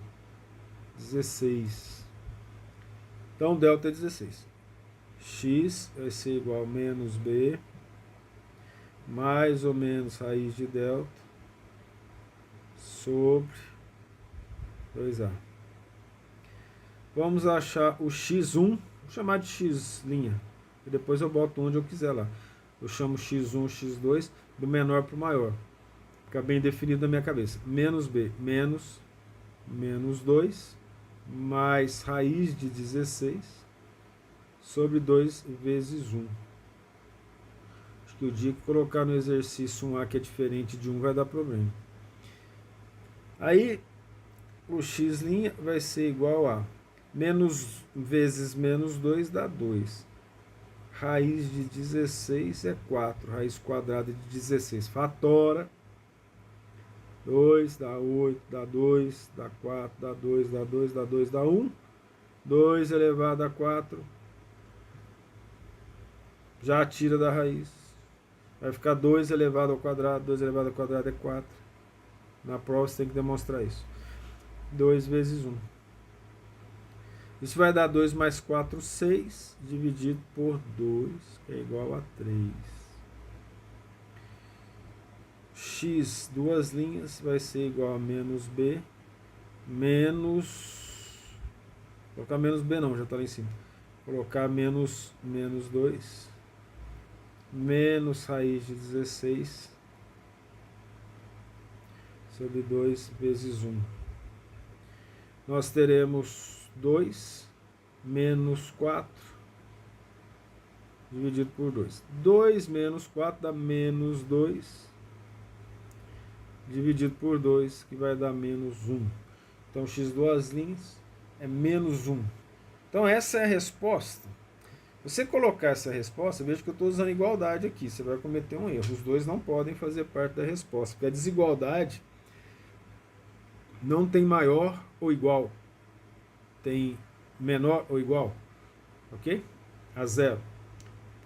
16. Então, delta é 16. X vai ser igual a menos b, mais ou menos raiz de delta, sobre 2a. Vamos achar o x1, vou chamar de x', e depois eu boto onde eu quiser lá. Eu chamo x1, x2, do menor para o maior. Fica bem definido na minha cabeça. Menos b, menos 2, mais raiz de 16, sobre 2 vezes 1. Acho que o dia que colocar no exercício 1A que é diferente de 1 vai dar problema. Aí, o x' vai ser igual a menos vezes menos 2 dá 2. Raiz de 16 é 4. Raiz quadrada de 16. Fatora. 2 dá 8, dá 2, dá 4, dá 2, dá 2, dá 2, dá 1. 2 elevado a 4. Já tira da raiz. Vai ficar 2 elevado ao quadrado. 2 elevado ao quadrado é 4. Na prova você tem que demonstrar isso. 2 vezes 1. Isso vai dar 2 mais 4, 6, dividido por 2, que é igual a 3. X, duas linhas, vai ser igual a menos b, menos... Vou colocar menos b não, já está lá em cima. Vou colocar menos 2, menos raiz de 16, sobre 2 vezes 1. Nós teremos 2 menos 4 dividido por 2. 2 menos 4 dá menos 2 dividido por 2, que vai dar menos 1. Então, x duas linhas é menos 1. Então essa é a resposta. Você colocar essa resposta, veja que eu estou usando igualdade aqui, você vai cometer um erro. Os dois não podem fazer parte da resposta, porque a desigualdade não tem maior ou igual, tem menor ou igual, ok? A zero.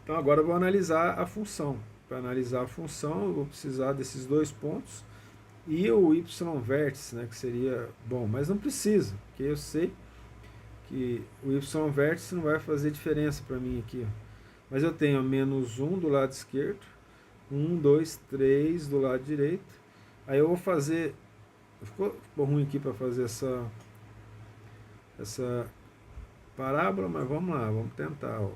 Então agora eu vou analisar a função. Para analisar a função, eu vou precisar desses dois pontos e o y vértice, né, que seria bom, mas não precisa, porque eu sei que o y vértice não vai fazer diferença para mim aqui. Ó. Mas eu tenho menos 1 do lado esquerdo, 1, 2, 3 do lado direito. Aí eu vou fazer... Ficou ruim aqui para fazer essa parábola, mas vamos lá, vamos tentar. Ó.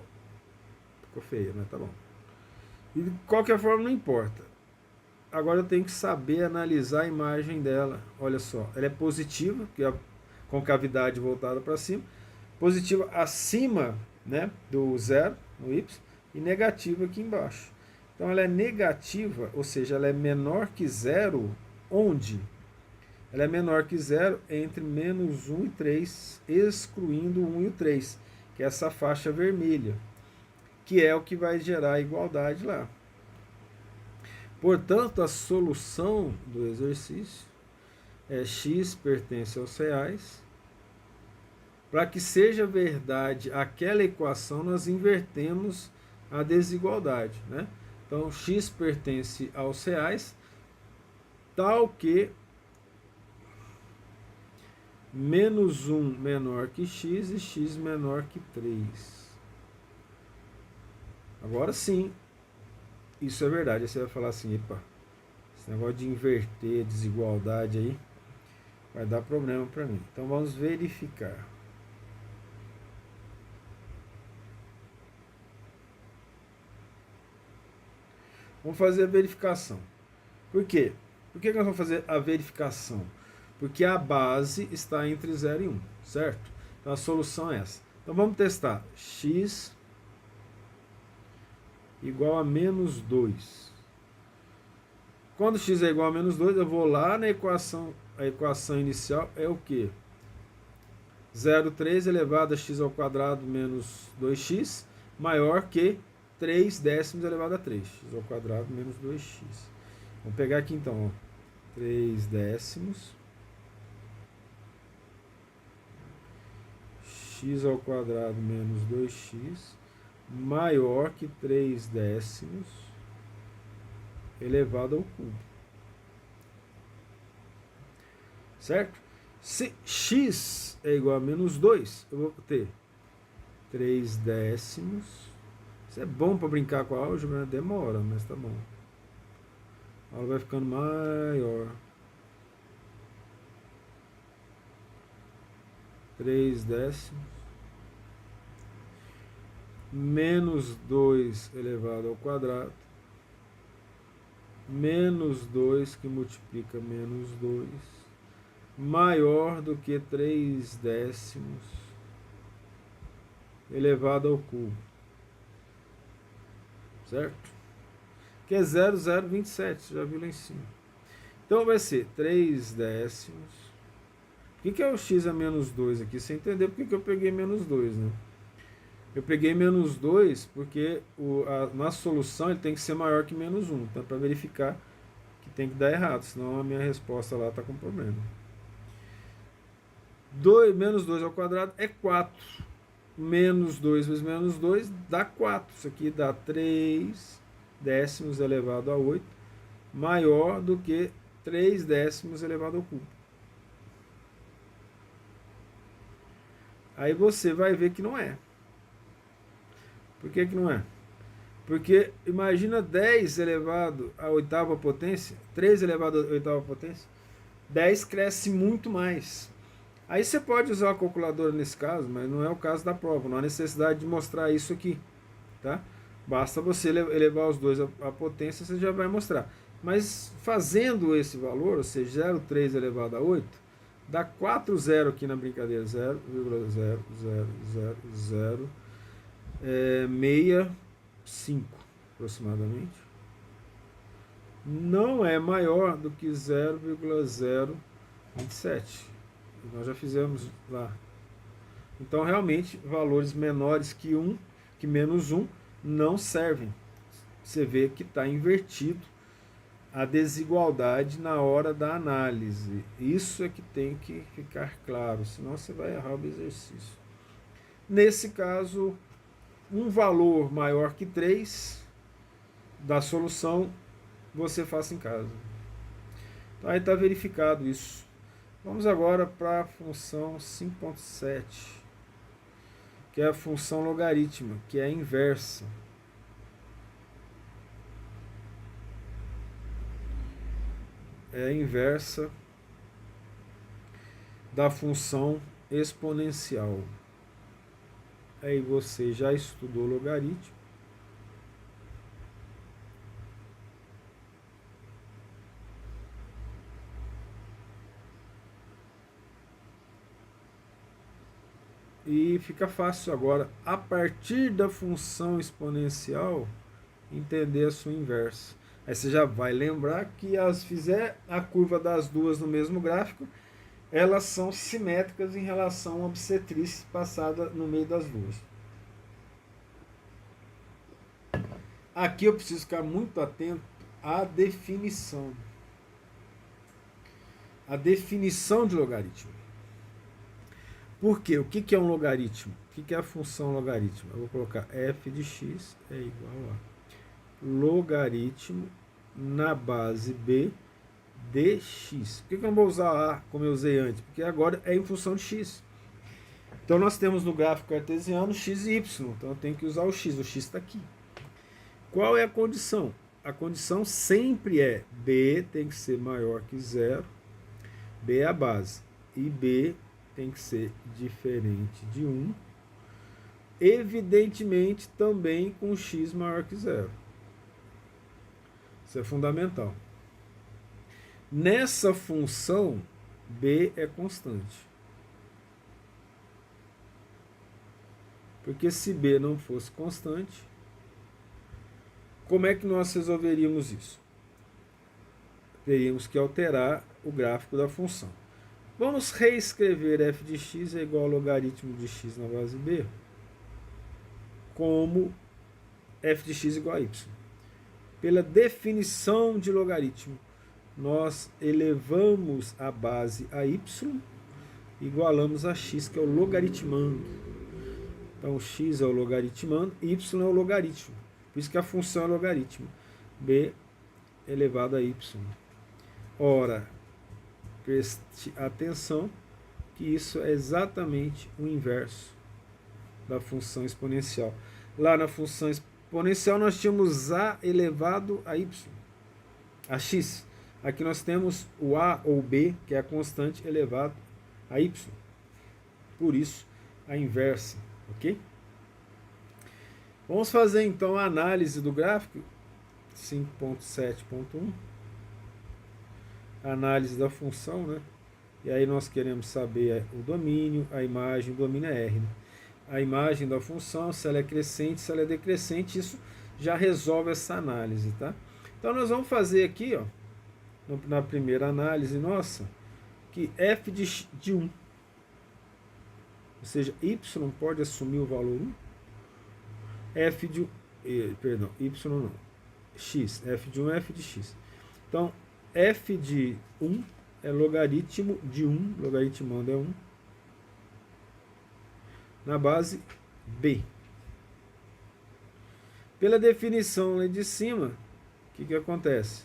Ficou feio, mas tá bom. E de qualquer forma, não importa. Agora eu tenho que saber analisar a imagem dela. Olha só, ela é positiva, que é com cavidade voltada para cima. Positiva acima, né, do zero, no y, e negativa aqui embaixo. Então ela é negativa, ou seja, ela é menor que zero, onde? Ela é menor que zero entre menos 1 e 3, excluindo o 1 e o 3, que é essa faixa vermelha, que é o que vai gerar a igualdade lá. Portanto, a solução do exercício é x pertence aos reais. Para que seja verdade aquela equação, nós invertemos a desigualdade, né? Então, x pertence aos reais, tal que menos 1 menor que x e x menor que 3. Agora sim, isso é verdade. Aí você vai falar assim, epa, esse negócio de inverter desigualdade aí vai dar problema para mim. Então vamos verificar. Vamos fazer a verificação. Por quê? Por que nós vamos fazer a verificação? Porque a base está entre 0 e 1, certo? Então a solução é essa. Então vamos testar. X igual a menos 2. Quando x é igual a menos 2, eu vou lá na equação. A equação inicial é o quê? 0,3 elevado a x ao quadrado menos 2x maior que 3 décimos elevado a 3. X ao quadrado menos 2x. Vamos pegar aqui então, ó. 3 décimos. X ao quadrado menos 2x maior que 3 décimos elevado ao cubo. Certo? Se x é igual a menos 2, eu vou ter 3 décimos. Isso é bom para brincar com a álgebra, né? Demora, mas tá bom. A aula vai ficando maior. 3 décimos. Menos 2 elevado ao quadrado. Menos 2 que multiplica menos 2. Maior do que 3 décimos elevado ao cubo. Certo? Que é 0,027, você já viu lá em cima. Então vai ser 3 décimos. O que é o x a menos 2 aqui? Você entender por que eu peguei menos 2, né? Eu peguei menos 2 porque na solução ele tem que ser maior que menos 1. Então, para verificar que tem que dar errado, senão a minha resposta lá está com problema. Menos 2 ao quadrado é 4. Menos 2 vezes menos 2 dá 4. Isso aqui dá 3 décimos elevado a 8, maior do que 3 décimos elevado ao cubo. Aí você vai ver que não é. Por que não é? Porque imagina 10 elevado à oitava potência, 3 elevado à oitava potência, 10 cresce muito mais. Aí você pode usar a calculadora nesse caso, mas não é o caso da prova, não há necessidade de mostrar isso aqui, tá? Basta você elevar os dois à potência, você já vai mostrar. Mas fazendo esse valor, ou seja, 0,3 elevado a 8, dá 4 zero aqui na brincadeira, 0,00065 aproximadamente. Não é maior do que 0,027. Nós já fizemos lá. Então, realmente, valores menores que 1, que menos 1, não servem. Você vê que está invertido a desigualdade na hora da análise. Isso é que tem que ficar claro, senão você vai errar o exercício. Nesse caso, um valor maior que 3 da solução você faça em casa. Então, aí está verificado isso. Vamos agora para a função 5.7, que é a função logarítmica, que é a inversa. É a inversa da função exponencial. Aí você já estudou logaritmo. E fica fácil agora, a partir da função exponencial, entender a sua inversa. Aí você já vai lembrar que as fizer a curva das duas no mesmo gráfico, elas são simétricas em relação à bissetriz passada no meio das duas. Aqui eu preciso ficar muito atento à definição. A definição de logaritmo. Por quê? O que é um logaritmo? O que é a função logaritmo? Eu vou colocar f de x é igual a logaritmo na base b de x. Por que eu não vou usar a como eu usei antes? Porque agora é em função de x. Então nós temos no gráfico cartesiano x e y. Então eu tenho que usar o x. O x está aqui. Qual é a condição? A condição sempre é b tem que ser maior que zero. B é a base. E b tem que ser diferente de 1. Evidentemente também com x maior que zero. Isso é fundamental. Nessa função, b é constante. Porque se b não fosse constante, como é que nós resolveríamos isso? Teríamos que alterar o gráfico da função. Vamos reescrever f de x é igual ao logaritmo de x na base b como f de x igual a y. Pela definição de logaritmo, nós elevamos a base a y, igualamos a x, que é o logaritmando. Então, x é o logaritmando, y é o logaritmo. Por isso que a função é logaritmo. b elevado a y. Ora, preste atenção que isso é exatamente o inverso da função exponencial. Lá na função exponencial nós tínhamos a elevado a y, a x. Aqui nós temos o a ou b, que é a constante, elevado a y. Por isso, a inversa, ok? Vamos fazer então a análise do gráfico 5.7.1. Análise da função, né? E aí nós queremos saber o domínio, a imagem, o domínio é R, né? A imagem da função, se ela é crescente, se ela é decrescente, isso já resolve essa análise, tá? Então nós vamos fazer aqui, ó, na primeira análise nossa, que f de 1, ou seja, y pode assumir o valor 1, f de 1, perdão, y não, x, f de 1 é f de x. Então, f de 1 é logaritmo de 1, logaritmando é 1, na base b. Pela definição lá de cima, o que acontece?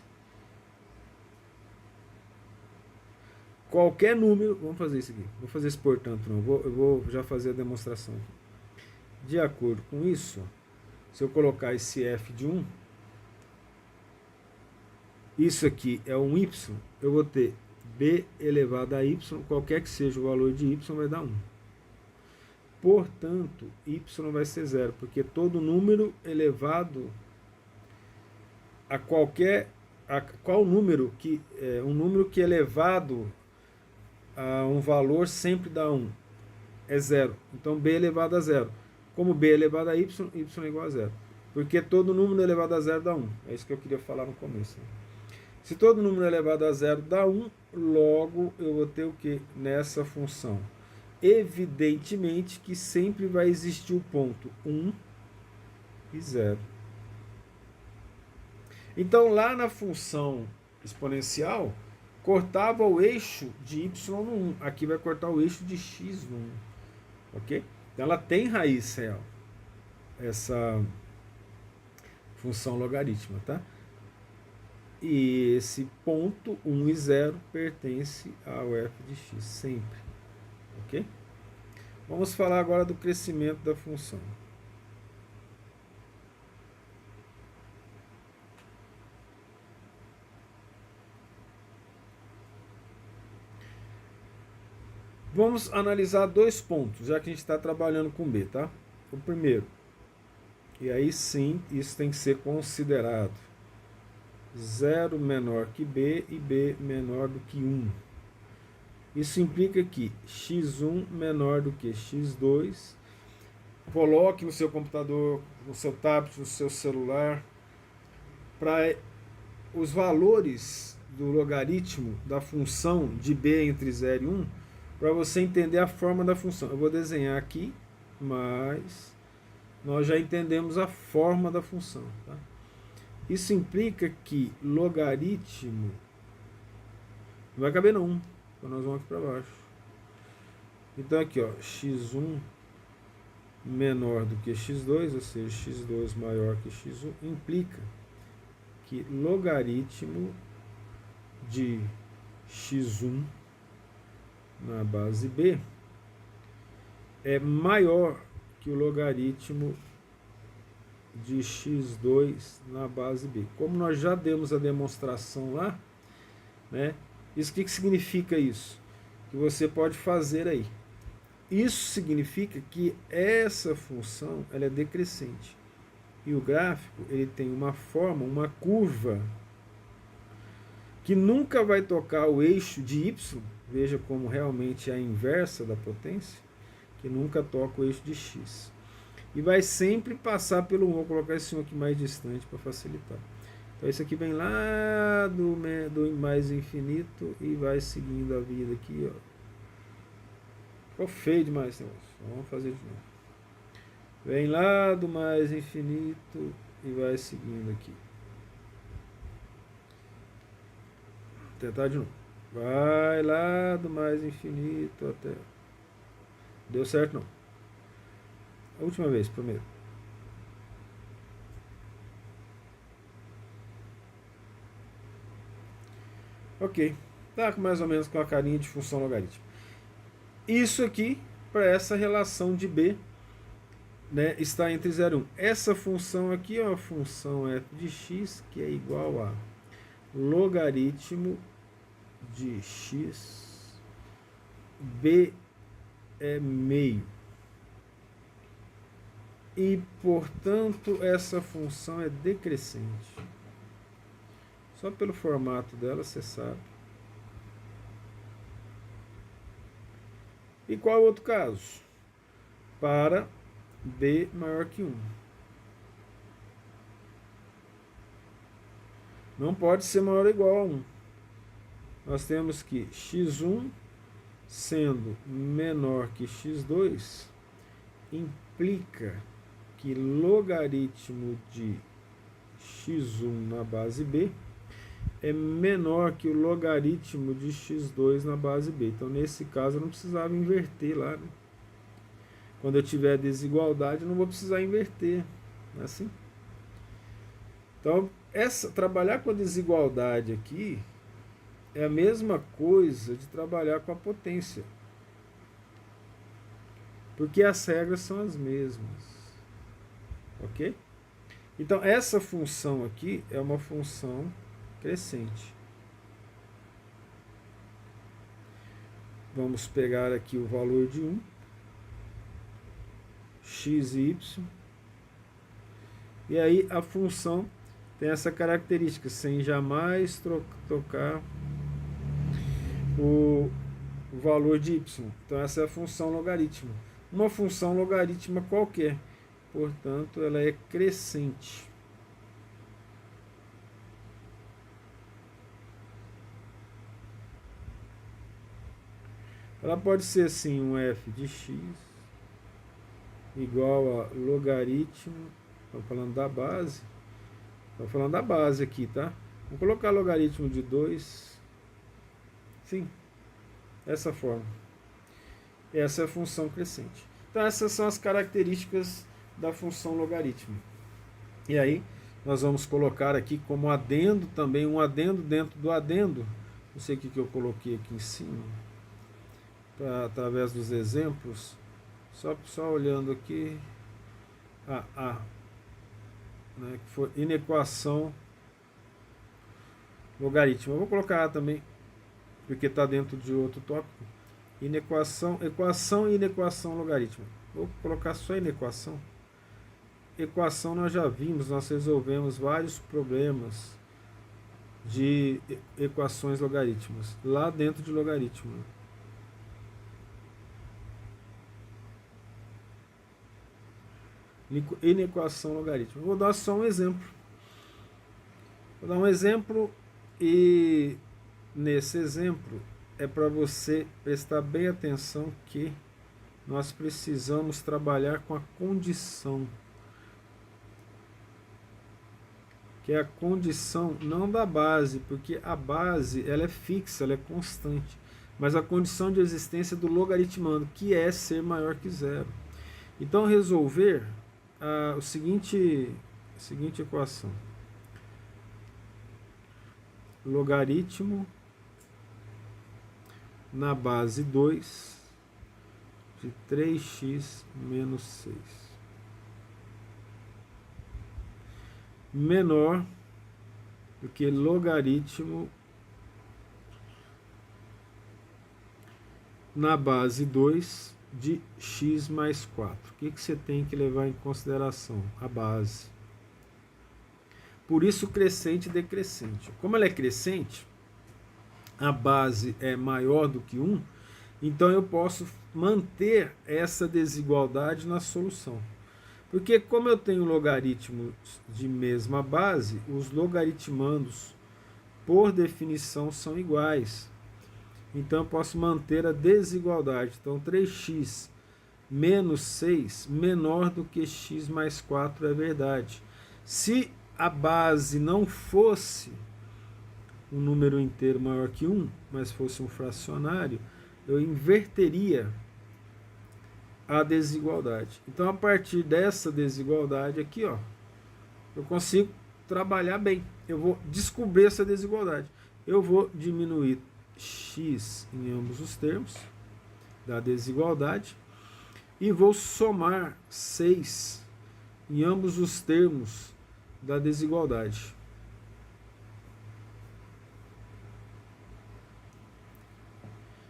Qualquer número, vamos fazer isso aqui, vou fazer esse portanto não, eu vou já fazer a demonstração aqui. De acordo com isso, se eu colocar esse f de 1, isso aqui é um y, eu vou ter b elevado a y, qualquer que seja o valor de y vai dar 1. Portanto, y vai ser zero, porque todo número elevado a qual número que um número que é elevado a um valor sempre dá 1, é zero. Então b elevado a zero. Como b elevado a y, y é igual a zero. Porque todo número elevado a zero dá 1. É isso que eu queria falar no começo. Se todo número elevado a zero dá 1, logo eu vou ter o que nessa função? evidentemente que sempre vai existir o ponto 1 e 0. Então, lá na função exponencial, cortava o eixo de y no 1. Aqui vai cortar o eixo de x no 1. Ok? Então, ela tem raiz real, essa função logarítmica, tá? E esse ponto 1 e 0 pertence ao f de x, sempre. Ok? Vamos falar agora do crescimento da função. Vamos analisar dois pontos, já que a gente está trabalhando com b, tá? O primeiro, e aí sim, isso tem que ser considerado 0 menor que b e b menor do que 1. Isso implica que x1 menor do que x2. Coloque no seu computador, no seu tablet, no seu celular, para os valores do logaritmo da função de b entre 0 e 1, para você entender a forma da função. Eu vou desenhar aqui, mas nós já entendemos a forma da função. Tá? Isso implica que logaritmo não vai caber não, então nós vamos aqui para baixo. Então aqui, ó, x1 menor do que x2, ou seja, x2 maior que x1, implica que logaritmo de x1 na base b é maior que o logaritmo de x2 na base b. Como nós já demos a demonstração lá, né? Isso, o que significa isso? Que você pode fazer aí. Isso significa que essa função ela é decrescente. E o gráfico ele tem uma forma, uma curva, que nunca vai tocar o eixo de y, veja como realmente é a inversa da potência, que nunca toca o eixo de x. E vai sempre passar pelo 1, vou colocar esse 1 aqui mais distante para facilitar. Então isso aqui vem lá do mais infinito e vai seguindo a vida aqui, ó. Ficou feio demais esse negócio. Vamos fazer de novo. Vem lá do mais infinito e vai seguindo aqui. Vou tentar de novo. Vai lá do mais infinito até... Deu certo não. A última vez, primeiro. Ok. Tá mais ou menos com a carinha de função logarítmica. Isso aqui, para essa relação de b, né, está entre 0 e 1. Essa função aqui é uma função f de x que é igual a logaritmo de x, b é meio. E, portanto, essa função é decrescente. Só pelo formato dela você sabe. E qual outro caso? Para b maior que 1. Não pode ser maior ou igual a 1. Nós temos que x1 sendo menor que x2 implica que logaritmo de x1 na base b é menor que o logaritmo de x2 na base b. Então, nesse caso, eu não precisava inverter lá, né? Quando eu tiver desigualdade, eu não vou precisar inverter. Não é assim? Então, trabalhar com a desigualdade aqui é a mesma coisa de trabalhar com a potência. Porque as regras são as mesmas. Ok? Então, essa função aqui é uma função crescente. Vamos pegar aqui o valor de 1, x e y, e aí a função tem essa característica, sem jamais trocar o valor de y. Então essa é a função logarítmica. Uma função logarítmica qualquer, portanto ela é crescente. ela pode ser assim, um f de x igual a logaritmo, estamos falando da base, estamos falando da base aqui, tá? Vou colocar logaritmo de 2, sim, dessa forma. Essa é a função crescente. Então essas são as características da função logaritmo. E aí nós vamos colocar aqui como adendo também, um adendo dentro do adendo. Não sei o que eu coloquei aqui em cima, através dos exemplos. Só olhando aqui, né, que foi inequação logaritmo. Eu vou colocar A também, porque está dentro de outro tópico. Equação e inequação logaritmo. Vou colocar só inequação. Equação nós já vimos, nós resolvemos vários problemas de equações logarítmicas, lá dentro de logaritmo. Inequação logarítmica. Vou dar só um exemplo. Vou dar um exemplo e nesse exemplo é para você prestar bem atenção que nós precisamos trabalhar com a condição. Que é a condição não da base, porque a base ela é fixa, ela é constante, mas a condição de existência do logaritmando, que é ser maior que zero. Então resolver a seguinte equação: logaritmo na base 2 de 3x menos 6 menor do que logaritmo na base 2 de x mais 4. O que você tem que levar em consideração? A base. Por isso crescente e decrescente. Como ela é crescente, a base é maior do que 1, então eu posso manter essa desigualdade na solução. Porque como eu tenho logaritmos de mesma base, os logaritmandos, por definição, são iguais. Então eu posso manter a desigualdade. Então 3x menos 6 menor do que x mais 4 é verdade. Se a base não fosse um número inteiro maior que 1, mas fosse um fracionário, eu inverteria a desigualdade. Então, a partir dessa desigualdade aqui, ó, eu consigo trabalhar bem. Eu vou descobrir essa desigualdade. Eu vou diminuir x em ambos os termos da desigualdade e vou somar 6 em ambos os termos da desigualdade.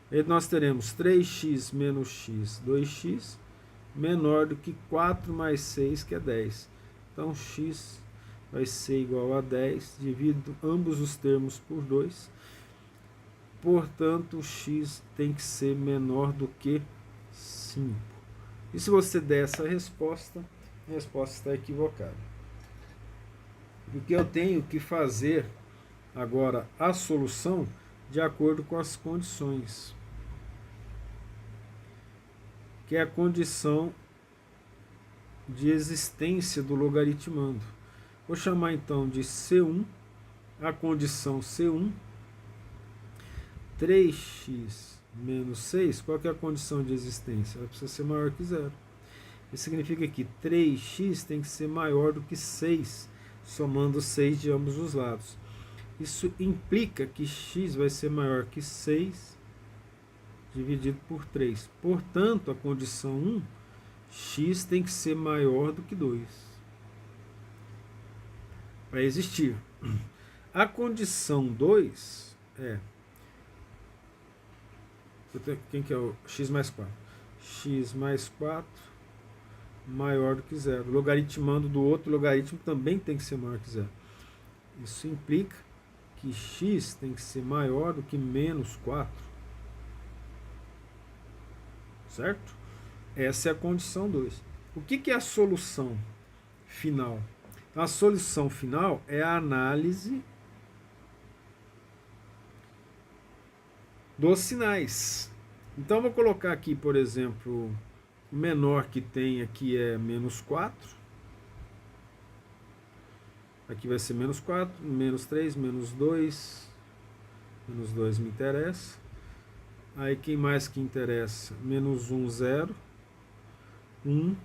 E nós teremos 3x menos x, 2x, menor do que 4 mais 6, que é 10. Então, x vai ser igual a 10, divido ambos os termos por 2. Portanto, x tem que ser menor do que 5. E se você der essa resposta, a resposta está equivocada. Porque eu tenho que fazer agora a solução de acordo com as condições, que é a condição de existência do logaritmando. Vou chamar então de C1, a condição C1, 3x menos 6, qual que é a condição de existência? Ela precisa ser maior que zero. Isso significa que 3x tem que ser maior do que 6, somando 6 de ambos os lados. Isso implica que x vai ser maior que 6 dividido por 3. Portanto, a condição 1, x tem que ser maior do que 2 para existir. A condição 2 é... Quem que é o x mais 4? X mais 4 maior do que zero. Logaritmando do outro logaritmo também tem que ser maior que zero. Isso implica que x tem que ser maior do que menos 4. Certo? Essa é a condição 2. O que é a solução final? A solução final é a análise dos sinais. Então, eu vou colocar aqui, por exemplo, o menor que tem aqui é menos 4. Aqui vai ser menos 4, menos 3, menos 2. Menos 2 me interessa. Aí, quem mais que interessa? Menos 1, 0. 1,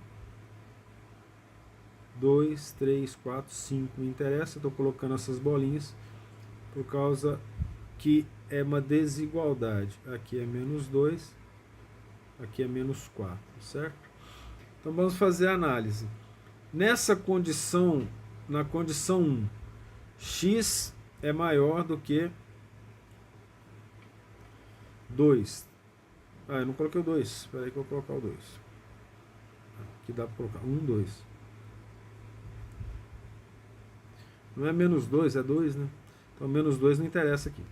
2, 3, 4, 5 me interessa. Estou colocando essas bolinhas por causa que é uma desigualdade. Aqui é menos 2, aqui é menos 4, certo? Então vamos fazer a análise. Nessa condição, na condição 1, x é maior do que 2. Ah, eu não coloquei o 2. Espera aí que eu vou colocar o 2. Aqui dá para colocar 1, 2. Não é menos 2, é 2, né? Então menos 2 não interessa aqui.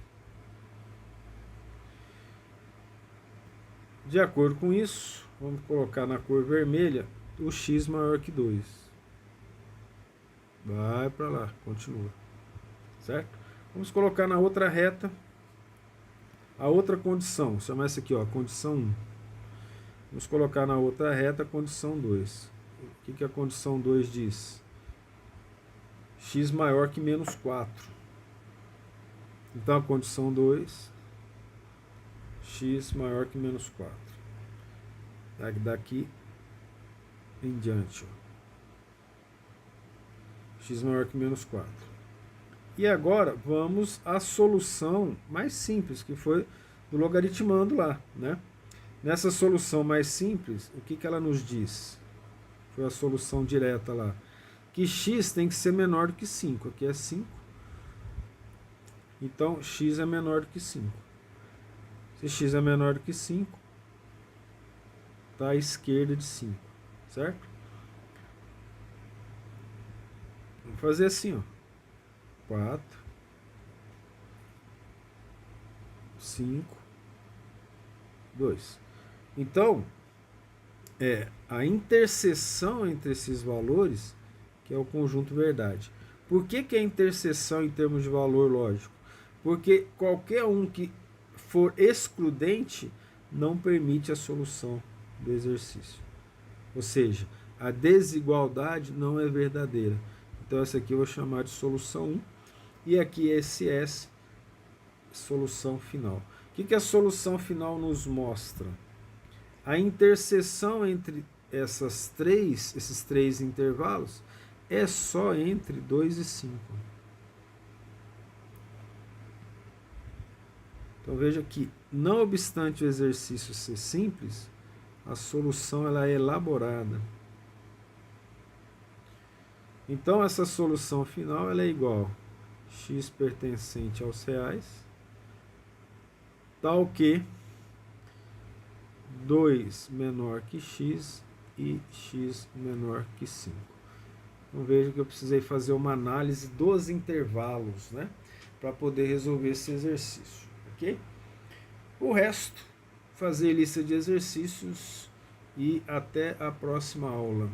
De acordo com isso, vamos colocar na cor vermelha o x maior que 2. Vai para lá, continua. Certo? Vamos colocar na outra reta a outra condição. Vou chamar essa aqui, ó, condição 1. Vamos colocar na outra reta a condição 2. O que a condição 2 diz? X maior que menos 4. Então a condição 2, x maior que menos 4. Daqui em diante, ó. X maior que menos 4. E agora vamos à solução mais simples, que foi do logaritmando lá, né? Nessa solução mais simples, o que ela nos diz? Foi a solução direta lá. Que x tem que ser menor do que 5. Aqui é 5. Então, x é menor do que 5. Se x é menor do que 5, está à esquerda de 5, certo? Vamos fazer assim, ó. 4, 5, 2. Então, a interseção entre esses valores que é o conjunto verdade. Por que é interseção em termos de valor lógico? Porque qualquer um que for excludente não permite a solução do exercício. Ou seja, a desigualdade não é verdadeira. Então essa aqui eu vou chamar de solução 1. E aqui esse S, solução final. O que a solução final nos mostra? A interseção entre esses três intervalos é só entre 2 e 5. Então veja que, não obstante o exercício ser simples, a solução ela é elaborada. Então essa solução final ela é igual a x pertencente aos reais, tal que 2 menor que x e x menor que 5. Então veja que eu precisei fazer uma análise dos intervalos, né, para poder resolver esse exercício, ok? O resto, fazer lista de exercícios e até a próxima aula.